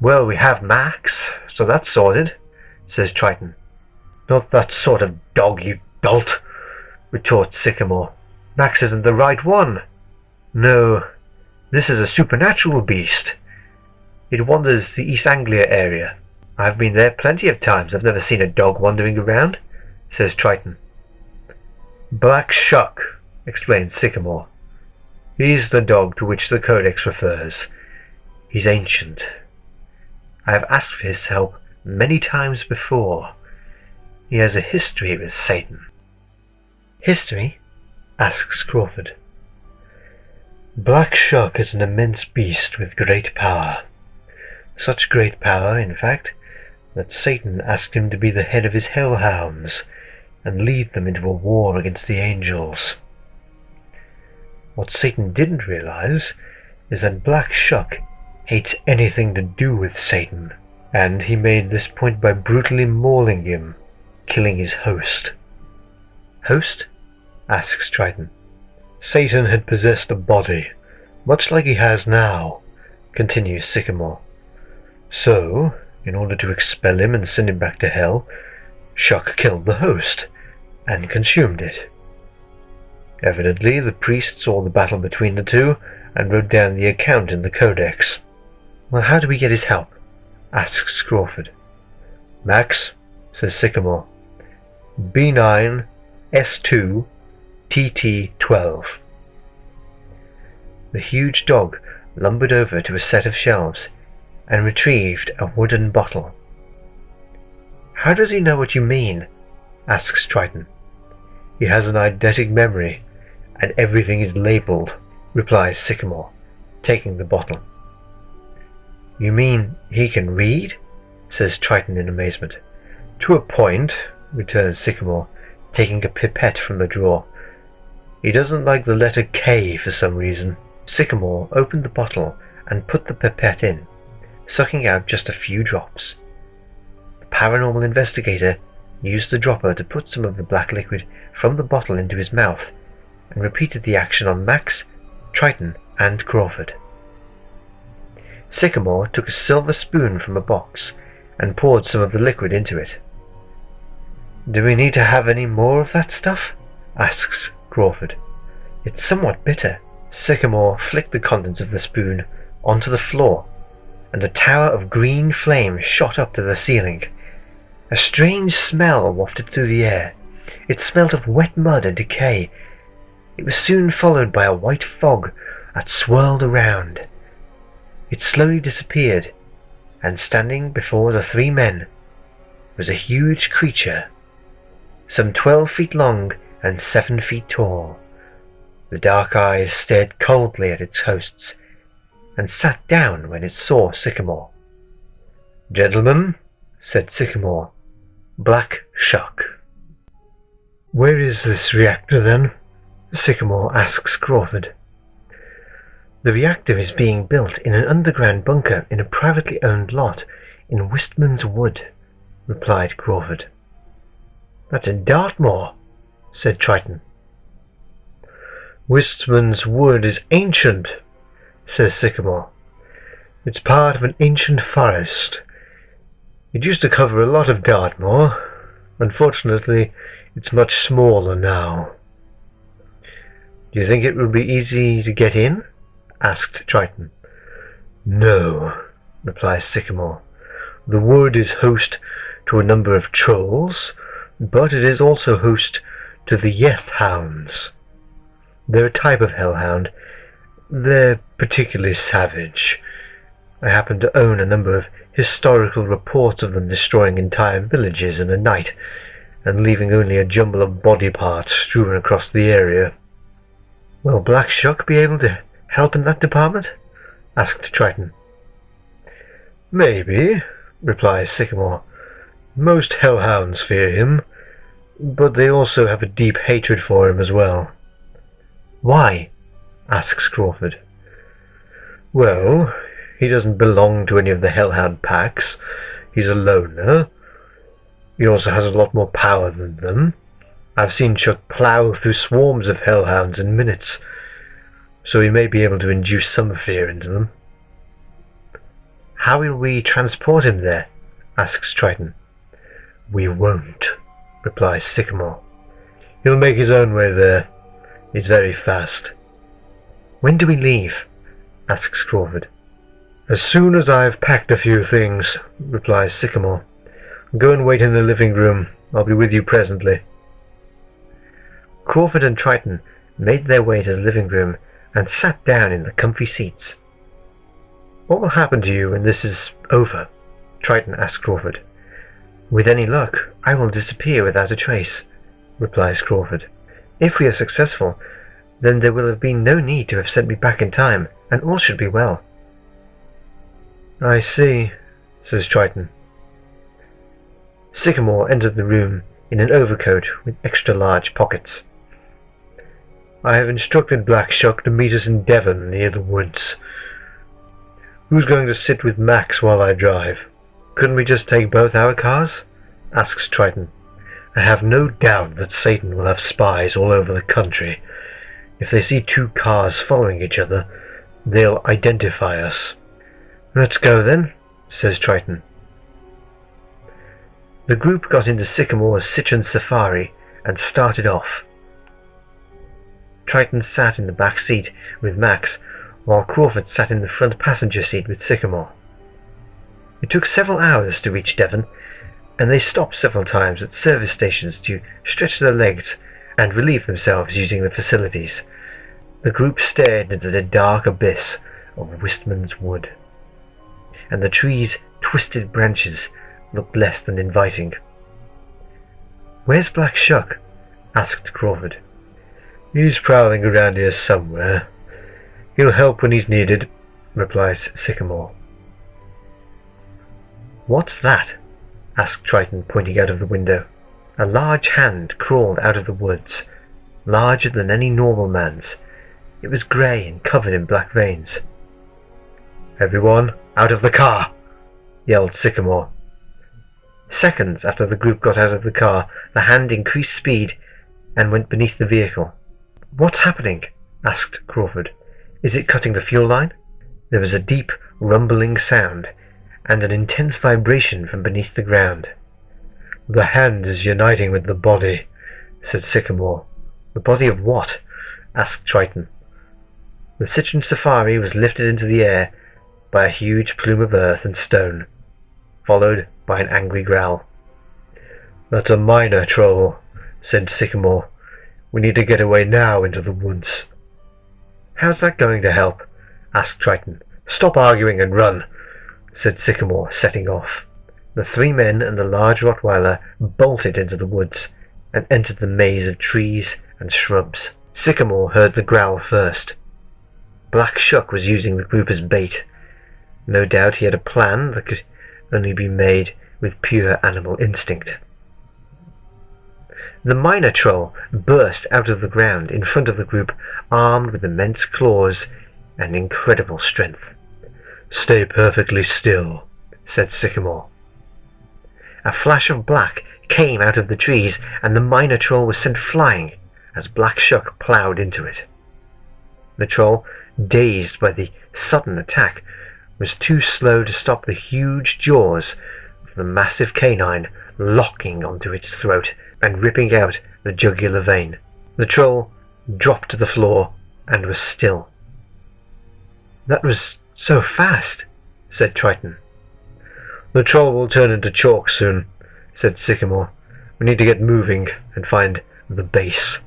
Well, we have Max, so that's sorted, says Triton. Not that sort of dog, you dolt, retorts Sycamore. Max isn't the right one. No, this is a supernatural beast. It wanders the East Anglia area. I've been there plenty of times. I've never seen a dog wandering around, says Triton. Black Shuck, explains Sycamore. He's the dog to which the Codex refers. He's ancient. I have asked for his help many times before. He has a history with Satan. History? Asks Crawford. Black Shuck is an immense beast with great power. Such great power, in fact, that Satan asked him to be the head of his hellhounds and lead them into a war against the angels. What Satan didn't realize is that Black Shuck hates anything to do with Satan, and he made this point by brutally mauling him, killing his host. Host? Asks Triton. Satan had possessed a body, much like he has now, continues Sycamore. So, in order to expel him and send him back to hell, Shuck killed the host and consumed it. Evidently, the priest saw the battle between the two and wrote down the account in the Codex. Well, how do we get his help? Asks Crawford. Max, says Sycamore. B9, S2, TT12. The huge dog lumbered over to a set of shelves and retrieved a wooden bottle. How does he know what you mean? Asks Triton. He has an eidetic memory, and everything is labelled, replies Sycamore, taking the bottle. You mean he can read? Says Triton in amazement. To a point, returns Sycamore, taking a pipette from the drawer. He doesn't like the letter K for some reason. Sycamore opened the bottle and put the pipette in, sucking out just a few drops. The paranormal investigator used the dropper to put some of the black liquid from the bottle into his mouth, and repeated the action on Max, Triton, and Crawford. Sycamore took a silver spoon from a box and poured some of the liquid into it. Do we need to have any more of that stuff? Asks Crawford. It's somewhat bitter. Sycamore flicked the contents of the spoon onto the floor, and a tower of green flame shot up to the ceiling. A strange smell wafted through the air. It smelt of wet mud and decay. It was soon followed by a white fog that swirled around. It slowly disappeared, and standing before the three men was a huge creature, some 12 feet long and 7 feet tall. The dark eyes stared coldly at its hosts, and sat down when it saw Sycamore. "Gentlemen," said Sycamore, "Black Shuck." "Where is this reactor, then?" Sycamore asks Crawford. "The reactor is being built in an underground bunker in a privately owned lot in Wistman's Wood," replied Crawford. "That's in Dartmoor," said Triton. "Wistman's Wood is ancient," says Sycamore. "It's part of an ancient forest. It used to cover a lot of Dartmoor. Unfortunately, it's much smaller now." "Do you think it will be easy to get in?" asked Triton. "No," replies Sycamore. "The wood is host to a number of trolls, but it is also host to the Yeth Hounds. They're a type of hellhound. They're particularly savage. I happen to own a number of historical reports of them destroying entire villages in a night and leaving only a jumble of body parts strewn across the area." "Will Black Shuck be able to help in that department?" asked Triton. "Maybe," replies Sycamore. "Most hellhounds fear him, but they also have a deep hatred for him as well." "Why?" asks Crawford. "Well, he doesn't belong to any of the hellhound packs. He's a loner. He also has a lot more power than them. I've seen Chuck plow through swarms of hellhounds in minutes, so he may be able to induce some fear into them." "How will we transport him there?" asks Triton. "We won't," replies Sycamore. "He'll make his own way there. He's very fast." "When do we leave?" asks Crawford. "As soon as I've packed a few things," replies Sycamore. "Go and wait in the living room. I'll be with you presently." Crawford and Triton made their way to the living room and sat down in the comfy seats. "What will happen to you when this is over?" Triton asked Crawford. "With any luck, I will disappear without a trace," replies Crawford. "If we are successful, then there will have been no need to have sent me back in time, and all should be well." "I see," says Triton. Sycamore entered the room in an overcoat with extra-large pockets. "I have instructed Black Shuck to meet us in Devon near the woods. Who's going to sit with Max while I drive?" "Couldn't we just take both our cars?" asks Triton. "I have no doubt that Satan will have spies all over the country. If they see 2 cars following each other, they'll identify us." "Let's go then," says Triton. The group got into Sycamore's Citroen Safari and started off. Triton sat in the back seat with Max, while Crawford sat in the front passenger seat with Sycamore. It took several hours to reach Devon, and they stopped several times at service stations to stretch their legs and relieve themselves using the facilities. The group stared into the dark abyss of Wistman's Wood, and the trees' twisted branches looked less than inviting. "Where's Black Shuck?" asked Crawford. "He's prowling around here somewhere. He'll help when he's needed," replies Sycamore. "What's that?" asked Triton, pointing out of the window. A large hand crawled out of the woods, larger than any normal man's. It was grey and covered in black veins. "Everyone, out of the car!" yelled Sycamore. Seconds after the group got out of the car, the hand increased speed and went beneath the vehicle. "What's happening?" asked Crawford. "Is it cutting the fuel line?" There was a deep, rumbling sound, and an intense vibration from beneath the ground. "The hand is uniting with the body," said Sycamore. "The body of what?" asked Triton. The Citroen Safari was lifted into the air by a huge plume of earth and stone, followed by an angry growl. "That's a minor troll," said Sycamore. "We need to get away now into the woods." "How's that going to help?" asked Triton. "Stop arguing and run," said Sycamore, setting off. The 3 men and the large Rottweiler bolted into the woods, and entered the maze of trees and shrubs. Sycamore heard the growl first. Black Shuck was using the group as bait. No doubt he had a plan that could only be made with pure animal instinct. The minor troll burst out of the ground in front of the group, armed with immense claws and incredible strength. "Stay perfectly still," said Sycamore. A flash of black came out of the trees, and the minor troll was sent flying as Black Shuck ploughed into it. The troll, dazed by the sudden attack, was too slow to stop the huge jaws of the massive canine locking onto its throat and ripping out the jugular vein. The troll dropped to the floor and was still. "That was so fast," said Triton. "The troll will turn into chalk soon," said Sycamore. "We need to get moving and find the base."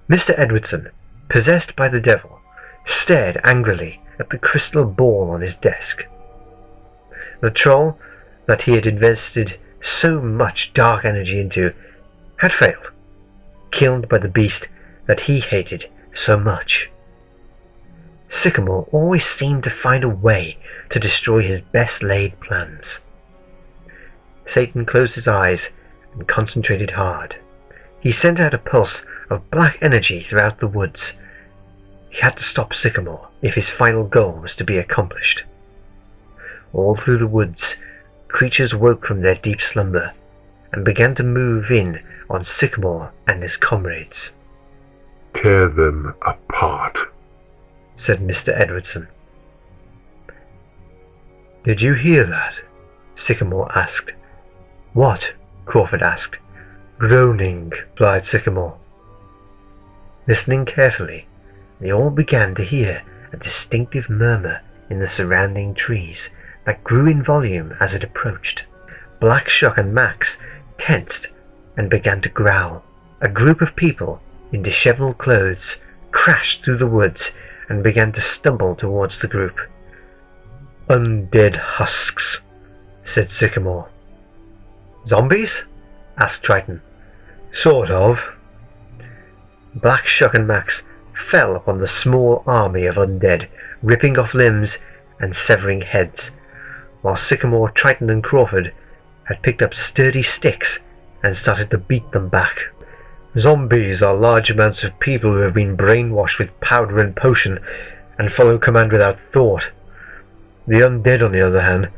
Mr. Edwardson, possessed by the devil, stared angrily at the crystal ball on his desk. The troll that he had invested so much dark energy into had failed, killed by the beast that he hated so much. Sycamore always seemed to find a way to destroy his best laid plans. Satan closed his eyes and concentrated hard. He sent out a pulse of black energy throughout the woods. He had to stop Sycamore if his final goal was to be accomplished. All through the woods, creatures woke from their deep slumber and began to move in on Sycamore and his comrades. "Tear them apart," said Mr. Edwardson. "Did you hear that?" Sycamore asked. "What?" Crawford asked. "Groaning," replied Sycamore. Listening carefully, they all began to hear a distinctive murmur in the surrounding trees that grew in volume as it approached. Black Shuck and Max tensed and began to growl. A group of people in disheveled clothes crashed through the woods and began to stumble towards the group. "Undead husks," said Sycamore. "Zombies?" asked Triton. "Sort of." Black Shuck and Max fell upon the small army of undead, ripping off limbs and severing heads, while Sycamore, Triton, and Crawford had picked up sturdy sticks and started to beat them back. "Zombies are large amounts of people who have been brainwashed with powder and potion and follow command without thought. The undead, on the other hand,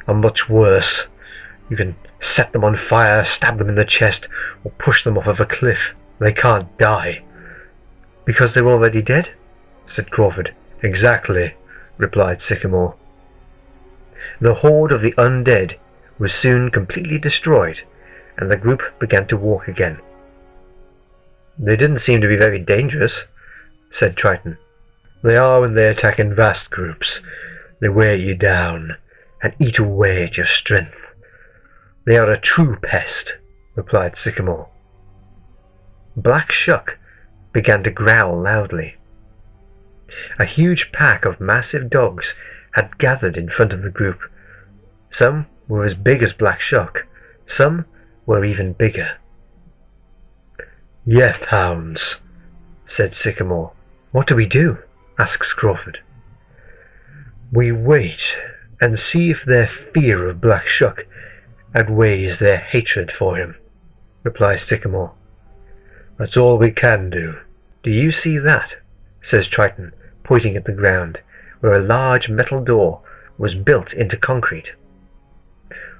are much worse. You can set them on fire, stab them in the chest, or push them off of a cliff. They can't die." "Because they're already dead?" said Crawford. "Exactly," replied Sycamore. The horde of the undead was soon completely destroyed, and the group began to walk again. "They didn't seem to be very dangerous," said Triton. "They are when they attack in vast groups. They wear you down and eat away at your strength. They are a true pest," replied Sycamore. Black Shuck began to growl loudly. A huge pack of massive dogs had gathered in front of the group. Some were as big as Black Shuck, some were even bigger. "Yeth hounds," said Sycamore. "What do we do?" asks Crawford. "We wait and see if their fear of Black Shuck outweighs their hatred for him," replies Sycamore. "That's all we can do." "Do you see that?" says Triton, pointing at the ground, where a large metal door was built into concrete.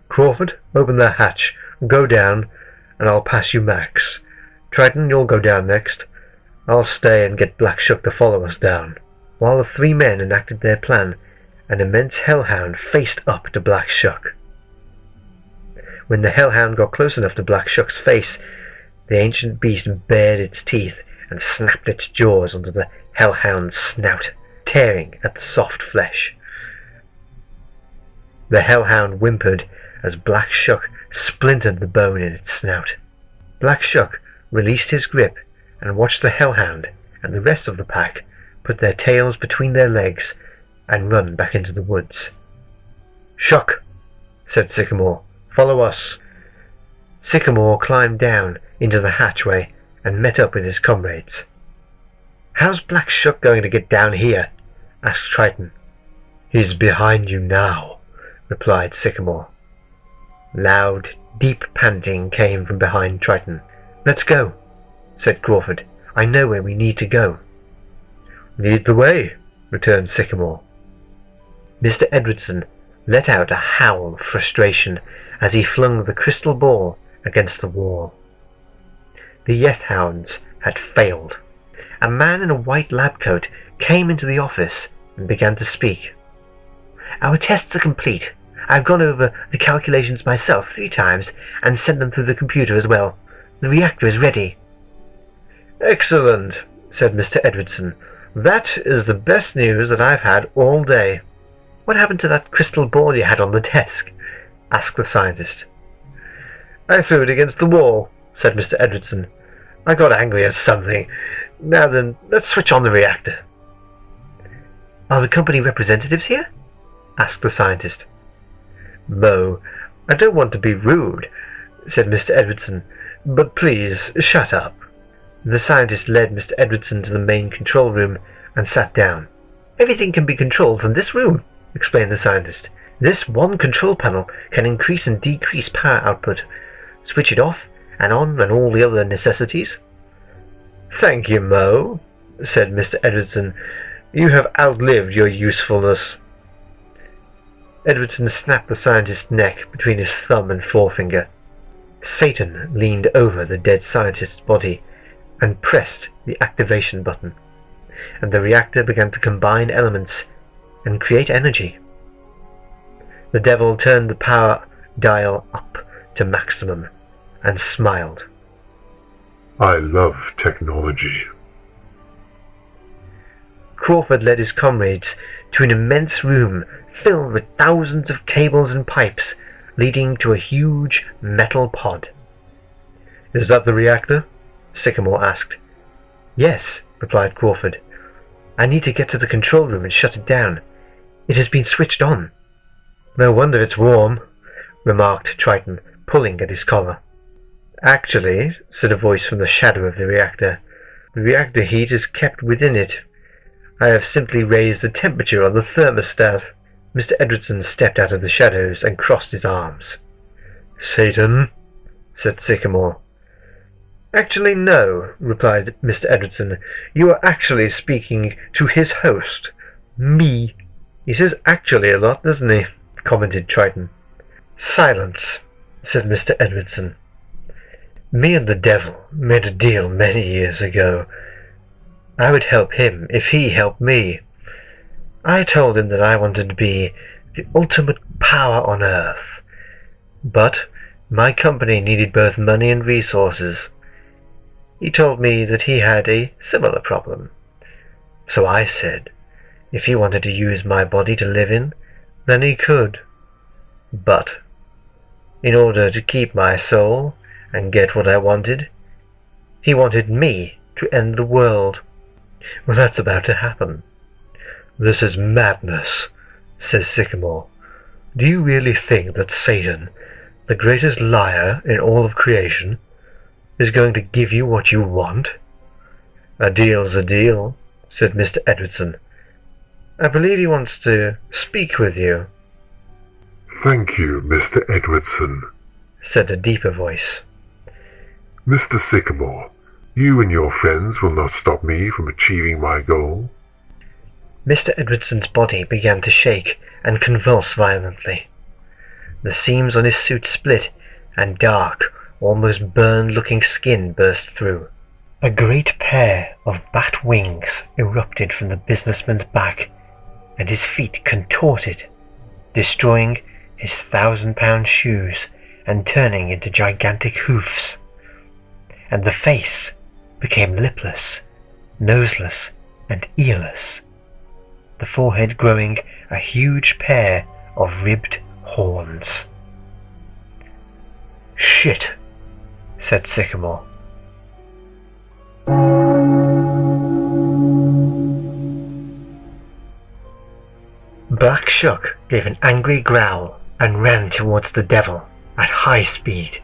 "Crawford, open the hatch, go down, and I'll pass you Max. Triton, you'll go down next. I'll stay and get Black Shuck to follow us down." While the three men enacted their plan, an immense hellhound faced up to Black Shuck. When the hellhound got close enough to Black Shuck's face, the ancient beast bared its teeth and snapped its jaws onto the hellhound's snout, tearing at the soft flesh. The hellhound whimpered as Black Shuck splintered the bone in its snout. Black Shuck released his grip and watched the hellhound and the rest of the pack put their tails between their legs and run back into the woods. "Shuck," said Sycamore, "follow us." Sycamore climbed down into the hatchway and met up with his comrades. "How's Black Shuck going to get down here?" asked Triton. "He's behind you now," replied Sycamore. Loud, deep panting came from behind Triton. "Let's go," said Crawford. "I know where we need to go." "Lead the way," returned Sycamore. Mr. Edwardson let out a howl of frustration as he flung the crystal ball against the wall. The Yeth hounds had failed. A man in a white lab coat came into the office and began to speak. "Our tests are complete. I've gone over the calculations myself 3 times and sent them through the computer as well. The reactor is ready." "Excellent," said Mr. Edwardson. "That is the best news that I've had all day." "What happened to that crystal ball you had on the desk?" asked the scientist. "I threw it against the wall," said Mr. Edwardson. "I got angry at something. Now then, let's switch on the reactor." "Are the company representatives here?" asked the scientist. "Mo, I don't want to be rude," said Mr. Edwardson, "but please shut up." The scientist led Mr. Edwardson to the main control room and sat down. "Everything can be controlled from this room," explained the scientist. "This one control panel can increase and decrease power output, switch it off and on, and all the other necessities." "Thank you, Mo," said Mr. Edwardson. "You have outlived your usefulness." Edwardson snapped the scientist's neck between his thumb and forefinger. Satan leaned over the dead scientist's body and pressed the activation button, and the reactor began to combine elements and create energy. The devil turned the power dial up to maximum and smiled. I love technology. Crawford led his comrades to an immense room filled with thousands of cables and pipes leading to a huge metal pod. "Is that the reactor?" Sycamore asked. "Yes," replied Crawford. "I need to get to the control room and shut it down. It has been switched on." "No wonder it's warm," remarked Triton, pulling at his collar. "Actually," said a voice from the shadow of the reactor heat is kept within it. I have simply raised the temperature on the thermostat." Mr. Edwardson stepped out of the shadows and crossed his arms. "Satan," said Sycamore. "Actually, no," replied Mr. Edwardson. "You are actually speaking to his host, me." "He says actually a lot, doesn't he?" commented Triton. "Silence," said Mr. Edwardson. "Me and the devil made a deal many years ago. I would help him if he helped me. I told him that I wanted to be the ultimate power on Earth, but my company needed both money and resources. He told me that he had a similar problem. So I said, if he wanted to use my body to live in, then he could. But in order to keep my soul and get what I wanted, he wanted me to end the world. Well, that's about to happen." "This is madness," says Sycamore. "Do you really think that Satan, the greatest liar in all of creation, is going to give you what you want?" "A deal's a deal," said Mr. Edwardson. "I believe he wants to speak with you." Thank you, Mr. Edwardson, said a deeper voice. "Mr. Sycamore, you and your friends will not stop me from achieving my goal." Mr. Edwardson's body began to shake and convulse violently. The seams on his suit split, and dark, almost burned-looking skin burst through. A great pair of bat wings erupted from the businessman's back, and his feet contorted, destroying his 1,000-pound shoes and turning into gigantic hoofs. And the face became lipless, noseless, and earless, the forehead growing a huge pair of ribbed horns. "Shit," said Sycamore. Black Shuck gave an angry growl and ran towards the devil at high speed.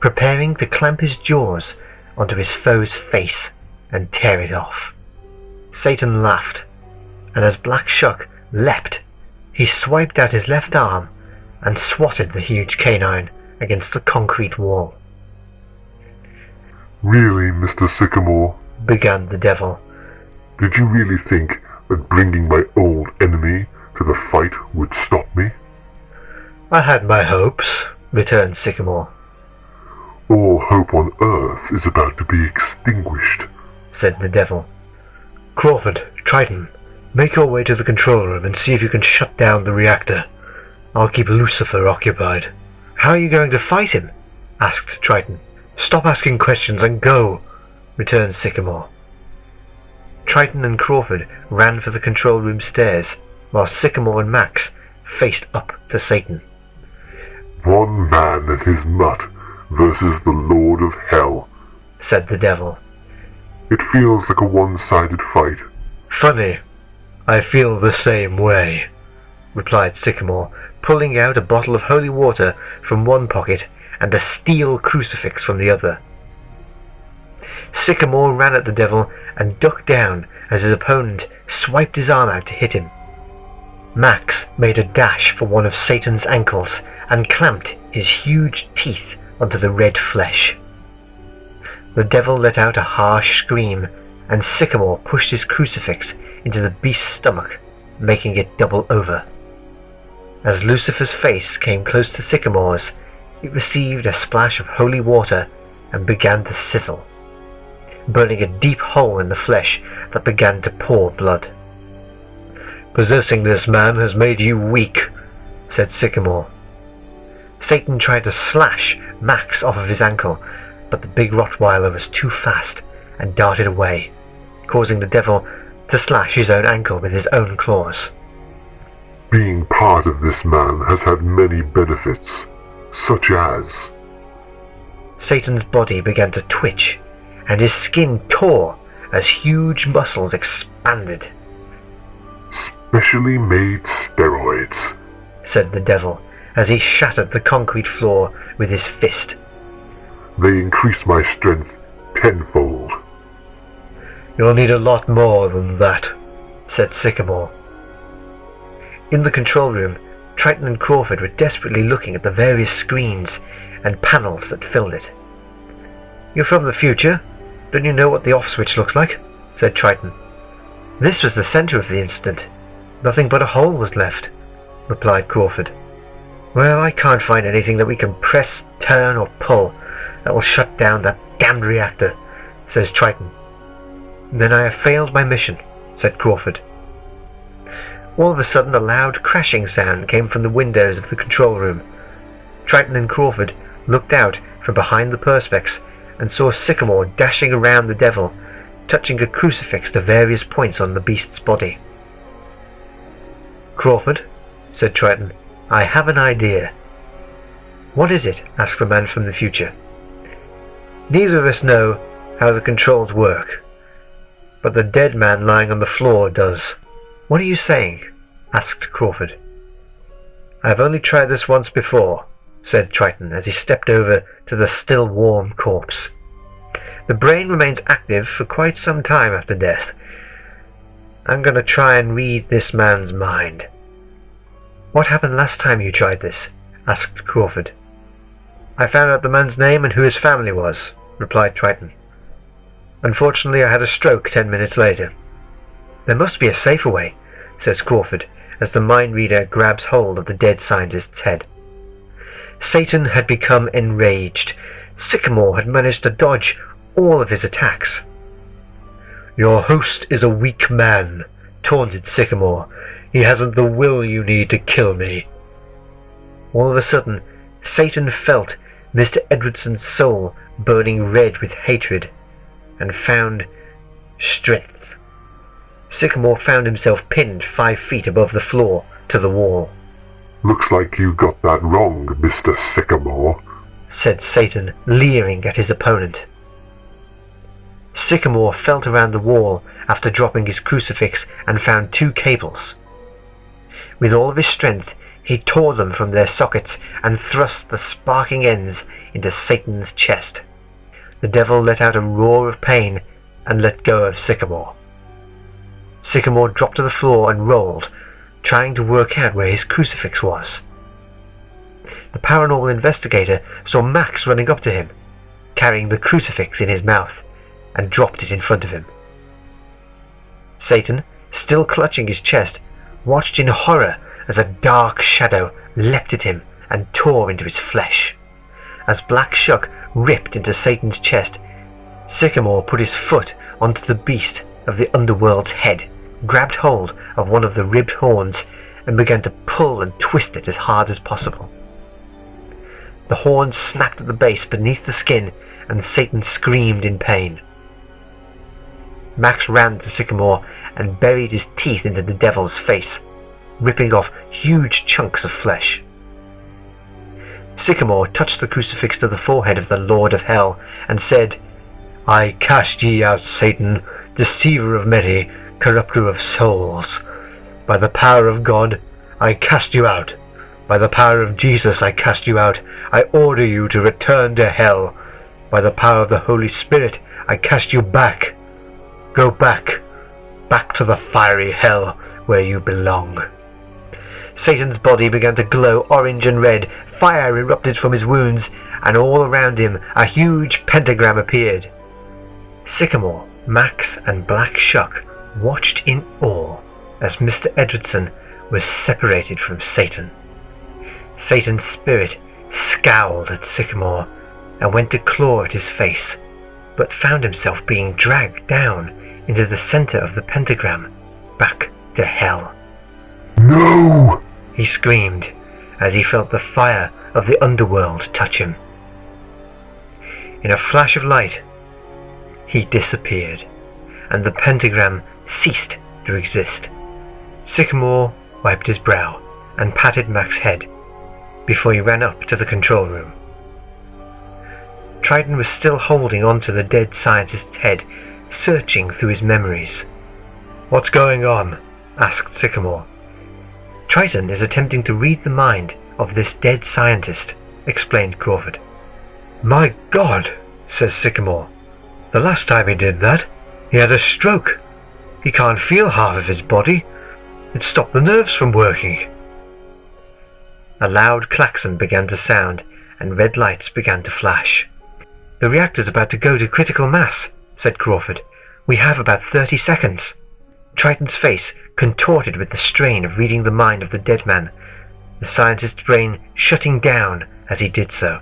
preparing to clamp his jaws onto his foe's face and tear it off. Satan laughed, and as Black Shuck leapt, he swiped out his left arm and swatted the huge canine against the concrete wall. "Really, Mr. Sycamore," began the devil, "did you really think that bringing my old enemy to the fight would stop me?" "I had my hopes," returned Sycamore. "All hope on earth is about to be extinguished," said the devil. "Crawford, Triton, make your way to the control room and see if you can shut down the reactor. I'll keep Lucifer occupied." "How are you going to fight him?" asked Triton. "Stop asking questions and go," returned Sycamore. Triton and Crawford ran for the control room stairs, while Sycamore and Max faced up to Satan. "One man and his mutt versus the Lord of Hell," said the devil. "It feels like a one-sided fight." "Funny, I feel the same way," replied Sycamore, pulling out a bottle of holy water from one pocket and a steel crucifix from the other. Sycamore ran at the devil and ducked down as his opponent swiped his arm out to hit him. Max made a dash for one of Satan's ankles and clamped his huge teeth onto the red flesh. The devil let out a harsh scream, and Sycamore pushed his crucifix into the beast's stomach, making it double over. As Lucifer's face came close to Sycamore's, it received a splash of holy water and began to sizzle, burning a deep hole in the flesh that began to pour blood. "Possessing this man has made you weak," said Sycamore. Satan tried to slash Max off of his ankle, but the big Rottweiler was too fast and darted away, causing the devil to slash his own ankle with his own claws. "Being part of this man has had many benefits, such as..." Satan's body began to twitch, and his skin tore as huge muscles expanded. "Specially made steroids," said the devil, as he shattered the concrete floor with his fist. "They increase my strength tenfold." "You'll need a lot more than that," said Sycamore. In the control room, Triton and Crawford were desperately looking at the various screens and panels that filled it. "You're from the future. Don't you know what the off switch looks like?" said Triton. "This was the center of the incident. Nothing but a hole was left," replied Crawford. "Well, I can't find anything that we can press, turn, or pull that will shut down that damned reactor," says Triton. "Then I have failed my mission," said Crawford. All of a sudden a loud crashing sound came from the windows of the control room. Triton and Crawford looked out from behind the perspex and saw Sycamore dashing around the devil, touching a crucifix to various points on the beast's body. "Crawford," said Triton, "I have an idea." "What is it?" asked the man from the future. "Neither of us know how the controls work, but the dead man lying on the floor does." "What are you saying?" asked Crawford. "I have only tried this once before," said Triton as he stepped over to the still warm corpse. "The brain remains active for quite some time after death. I'm going to try and read this man's mind." "What happened last time you tried this?" asked Crawford. "I found out the man's name and who his family was," replied Triton. "Unfortunately, I had a stroke 10 minutes later." "There must be a safer way," says Crawford, as the mind reader grabs hold of the dead scientist's head. Satan had become enraged. Sycamore had managed to dodge all of his attacks. "Your host is a weak man," taunted Sycamore. "He hasn't the will you need to kill me." All of a sudden, Satan felt Mr. Edwardson's soul burning red with hatred, and found strength. Sycamore found himself pinned 5 feet above the floor to the wall. "Looks like you got that wrong, Mr. Sycamore," said Satan, leering at his opponent. Sycamore felt around the wall after dropping his crucifix and found 2 cables. With all of his strength, He tore them from their sockets and thrust the sparking ends into Satan's chest. The devil let out a roar of pain and let go of Sycamore. Sycamore dropped to the floor and rolled, trying to work out where his crucifix was. The paranormal investigator saw Max running up to him, carrying the crucifix in his mouth, and dropped it in front of him. Satan, still clutching his chest, watched in horror as a dark shadow leapt at him and tore into his flesh. As Black Shuck ripped into Satan's chest, Sycamore put his foot onto the beast of the underworld's head, grabbed hold of one of the ribbed horns, and began to pull and twist it as hard as possible. The horns snapped at the base beneath the skin, and Satan screamed in pain. Max ran to Sycamore and buried his teeth into the devil's face, ripping off huge chunks of flesh. Sycamore touched the crucifix to the forehead of the Lord of Hell and said, "I cast ye out, Satan, deceiver of many, corrupter of souls. By the power of God, I cast you out. By the power of Jesus, I cast you out. I order you to return to hell. By the power of the Holy Spirit, I cast you back. Go back, back to the fiery hell where you belong." Satan's body began to glow orange and red, fire erupted from his wounds, and all around him a huge pentagram appeared. Sycamore, Max, and Black Shuck watched in awe as Mr. Edwardson was separated from Satan. Satan's spirit scowled at Sycamore and went to claw at his face, but found himself being dragged down into the center of the pentagram, back to hell. No! He screamed as he felt the fire of the underworld touch him. In a flash of light, he disappeared, and the pentagram ceased to exist. Sycamore wiped his brow and patted Max's head before he ran up to the control room. Triton was still holding onto the dead scientist's head, searching through his memories. "What's going on?" asked Sycamore. "Triton is attempting to read the mind of this dead scientist," explained Crawford. "My God," says Sycamore. "The last time he did that, he had a stroke. He can't feel half of his body. It stopped the nerves from working." A loud klaxon began to sound, and red lights began to flash. "The reactor's about to go to critical mass," said Crawford. "We have about 30 seconds." Triton's face contorted with the strain of reading the mind of the dead man, the scientist's brain shutting down as he did so.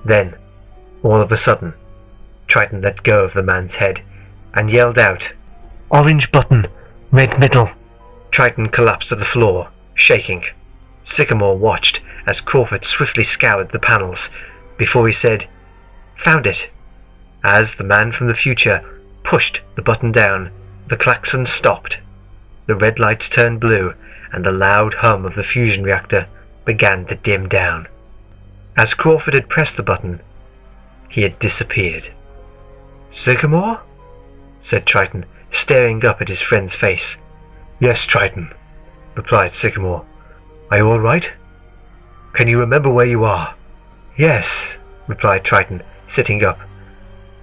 Then, all of a sudden, Triton let go of the man's head and yelled out, "Orange button, red middle." Triton collapsed to the floor, shaking. Sycamore watched as Crawford swiftly scoured the panels before he said, "Found it." As the man from the future pushed the button down, the klaxon stopped. The red lights turned blue, and the loud hum of the fusion reactor began to dim down. As Crawford had pressed the button, he had disappeared. "Sycamore?" said Triton, staring up at his friend's face. "Yes, Triton," replied Sycamore. "Are you all right? Can you remember where you are?" "Yes," replied Triton, sitting up.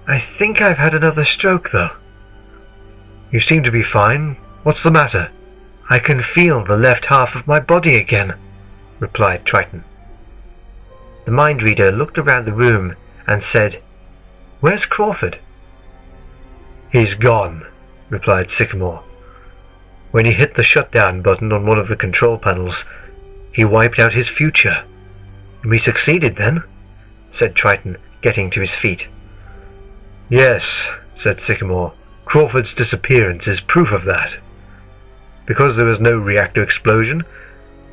"I think I've had another stroke, though." "You seem to be fine. What's the matter?" "I can feel the left half of my body again," replied Triton. The mind reader looked around the room and said, "Where's Crawford?" "He's gone," replied Sycamore. "When he hit the shutdown button on one of the control panels, he wiped out his future." "We succeeded then?" said Triton, getting to his feet. "Yes," said Sycamore. "Crawford's disappearance is proof of that. Because there was no reactor explosion,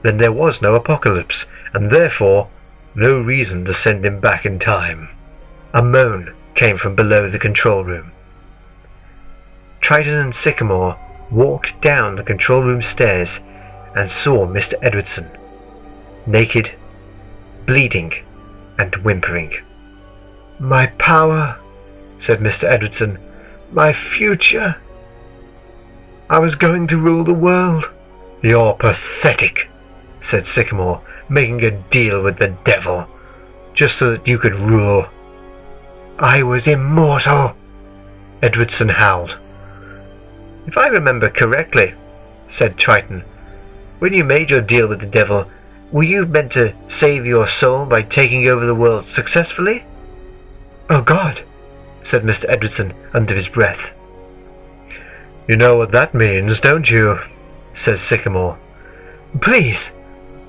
then there was no apocalypse, and therefore no reason to send him back in time." A moan came from below the control room. Triton and Sycamore walked down the control room stairs and saw Mr. Edwardson, naked, bleeding, and whimpering. "My power," said Mr. Edwardson. "My future. I was going to rule the world." "You're pathetic," said Sycamore, "making a deal with the devil, just so that you could rule." "I was immortal," Edwardson howled. "If I remember correctly," said Triton, "when you made your deal with the devil, were you meant to save your soul by taking over the world successfully?" "Oh God," said Mr. Edwardson under his breath. "You know what that means, don't you?" says Sycamore. "Please,"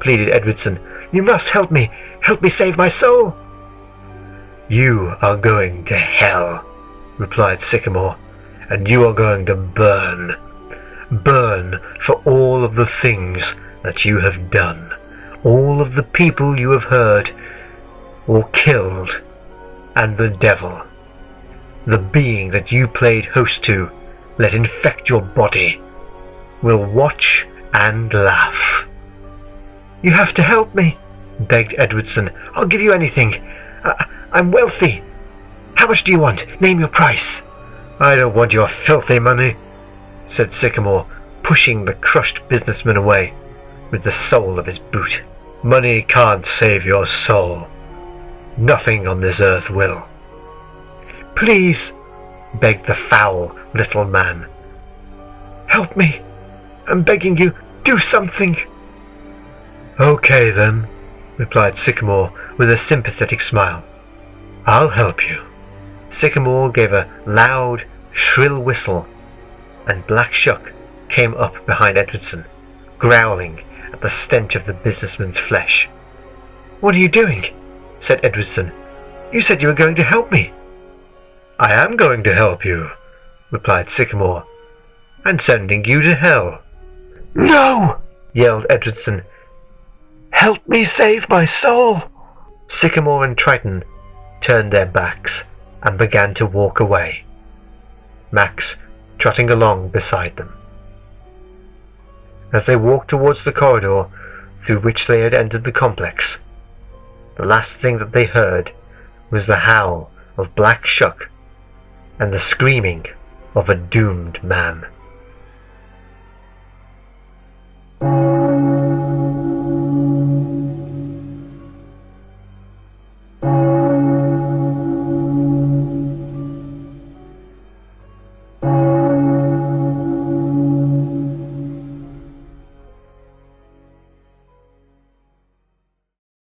pleaded Edwardson, "you must help me. Help me save my soul." "You are going to hell," replied Sycamore, "and you are going to burn. Burn for all of the things that you have done, all of the people you have hurt or killed, and the devil, the being that you played host to, let infect your body, will watch and laugh." "You have to help me," begged Edwardson. "I'll give you anything. I'm wealthy. How much do you want? Name your price." "I don't want your filthy money," said Sycamore, pushing the crushed businessman away with the sole of his boot. "Money can't save your soul. Nothing on this earth will." "Please," begged the foul little man. "Help me. I'm begging you. Do something." "Okay then," replied Sycamore with a sympathetic smile. "I'll help you." Sycamore gave a loud, shrill whistle, and Black Shuck came up behind Edwardson, growling at the stench of the businessman's flesh. "What are you doing?" said Edwardson. "You said you were going to help me." "I am going to help you," replied Sycamore, "and sending you to hell." "No!" yelled Edwardson. "Help me save my soul!" Sycamore and Triton turned their backs and began to walk away, Max trotting along beside them. As they walked towards the corridor through which they had entered the complex, the last thing that they heard was the howl of Black Shuck and the screaming of a doomed man.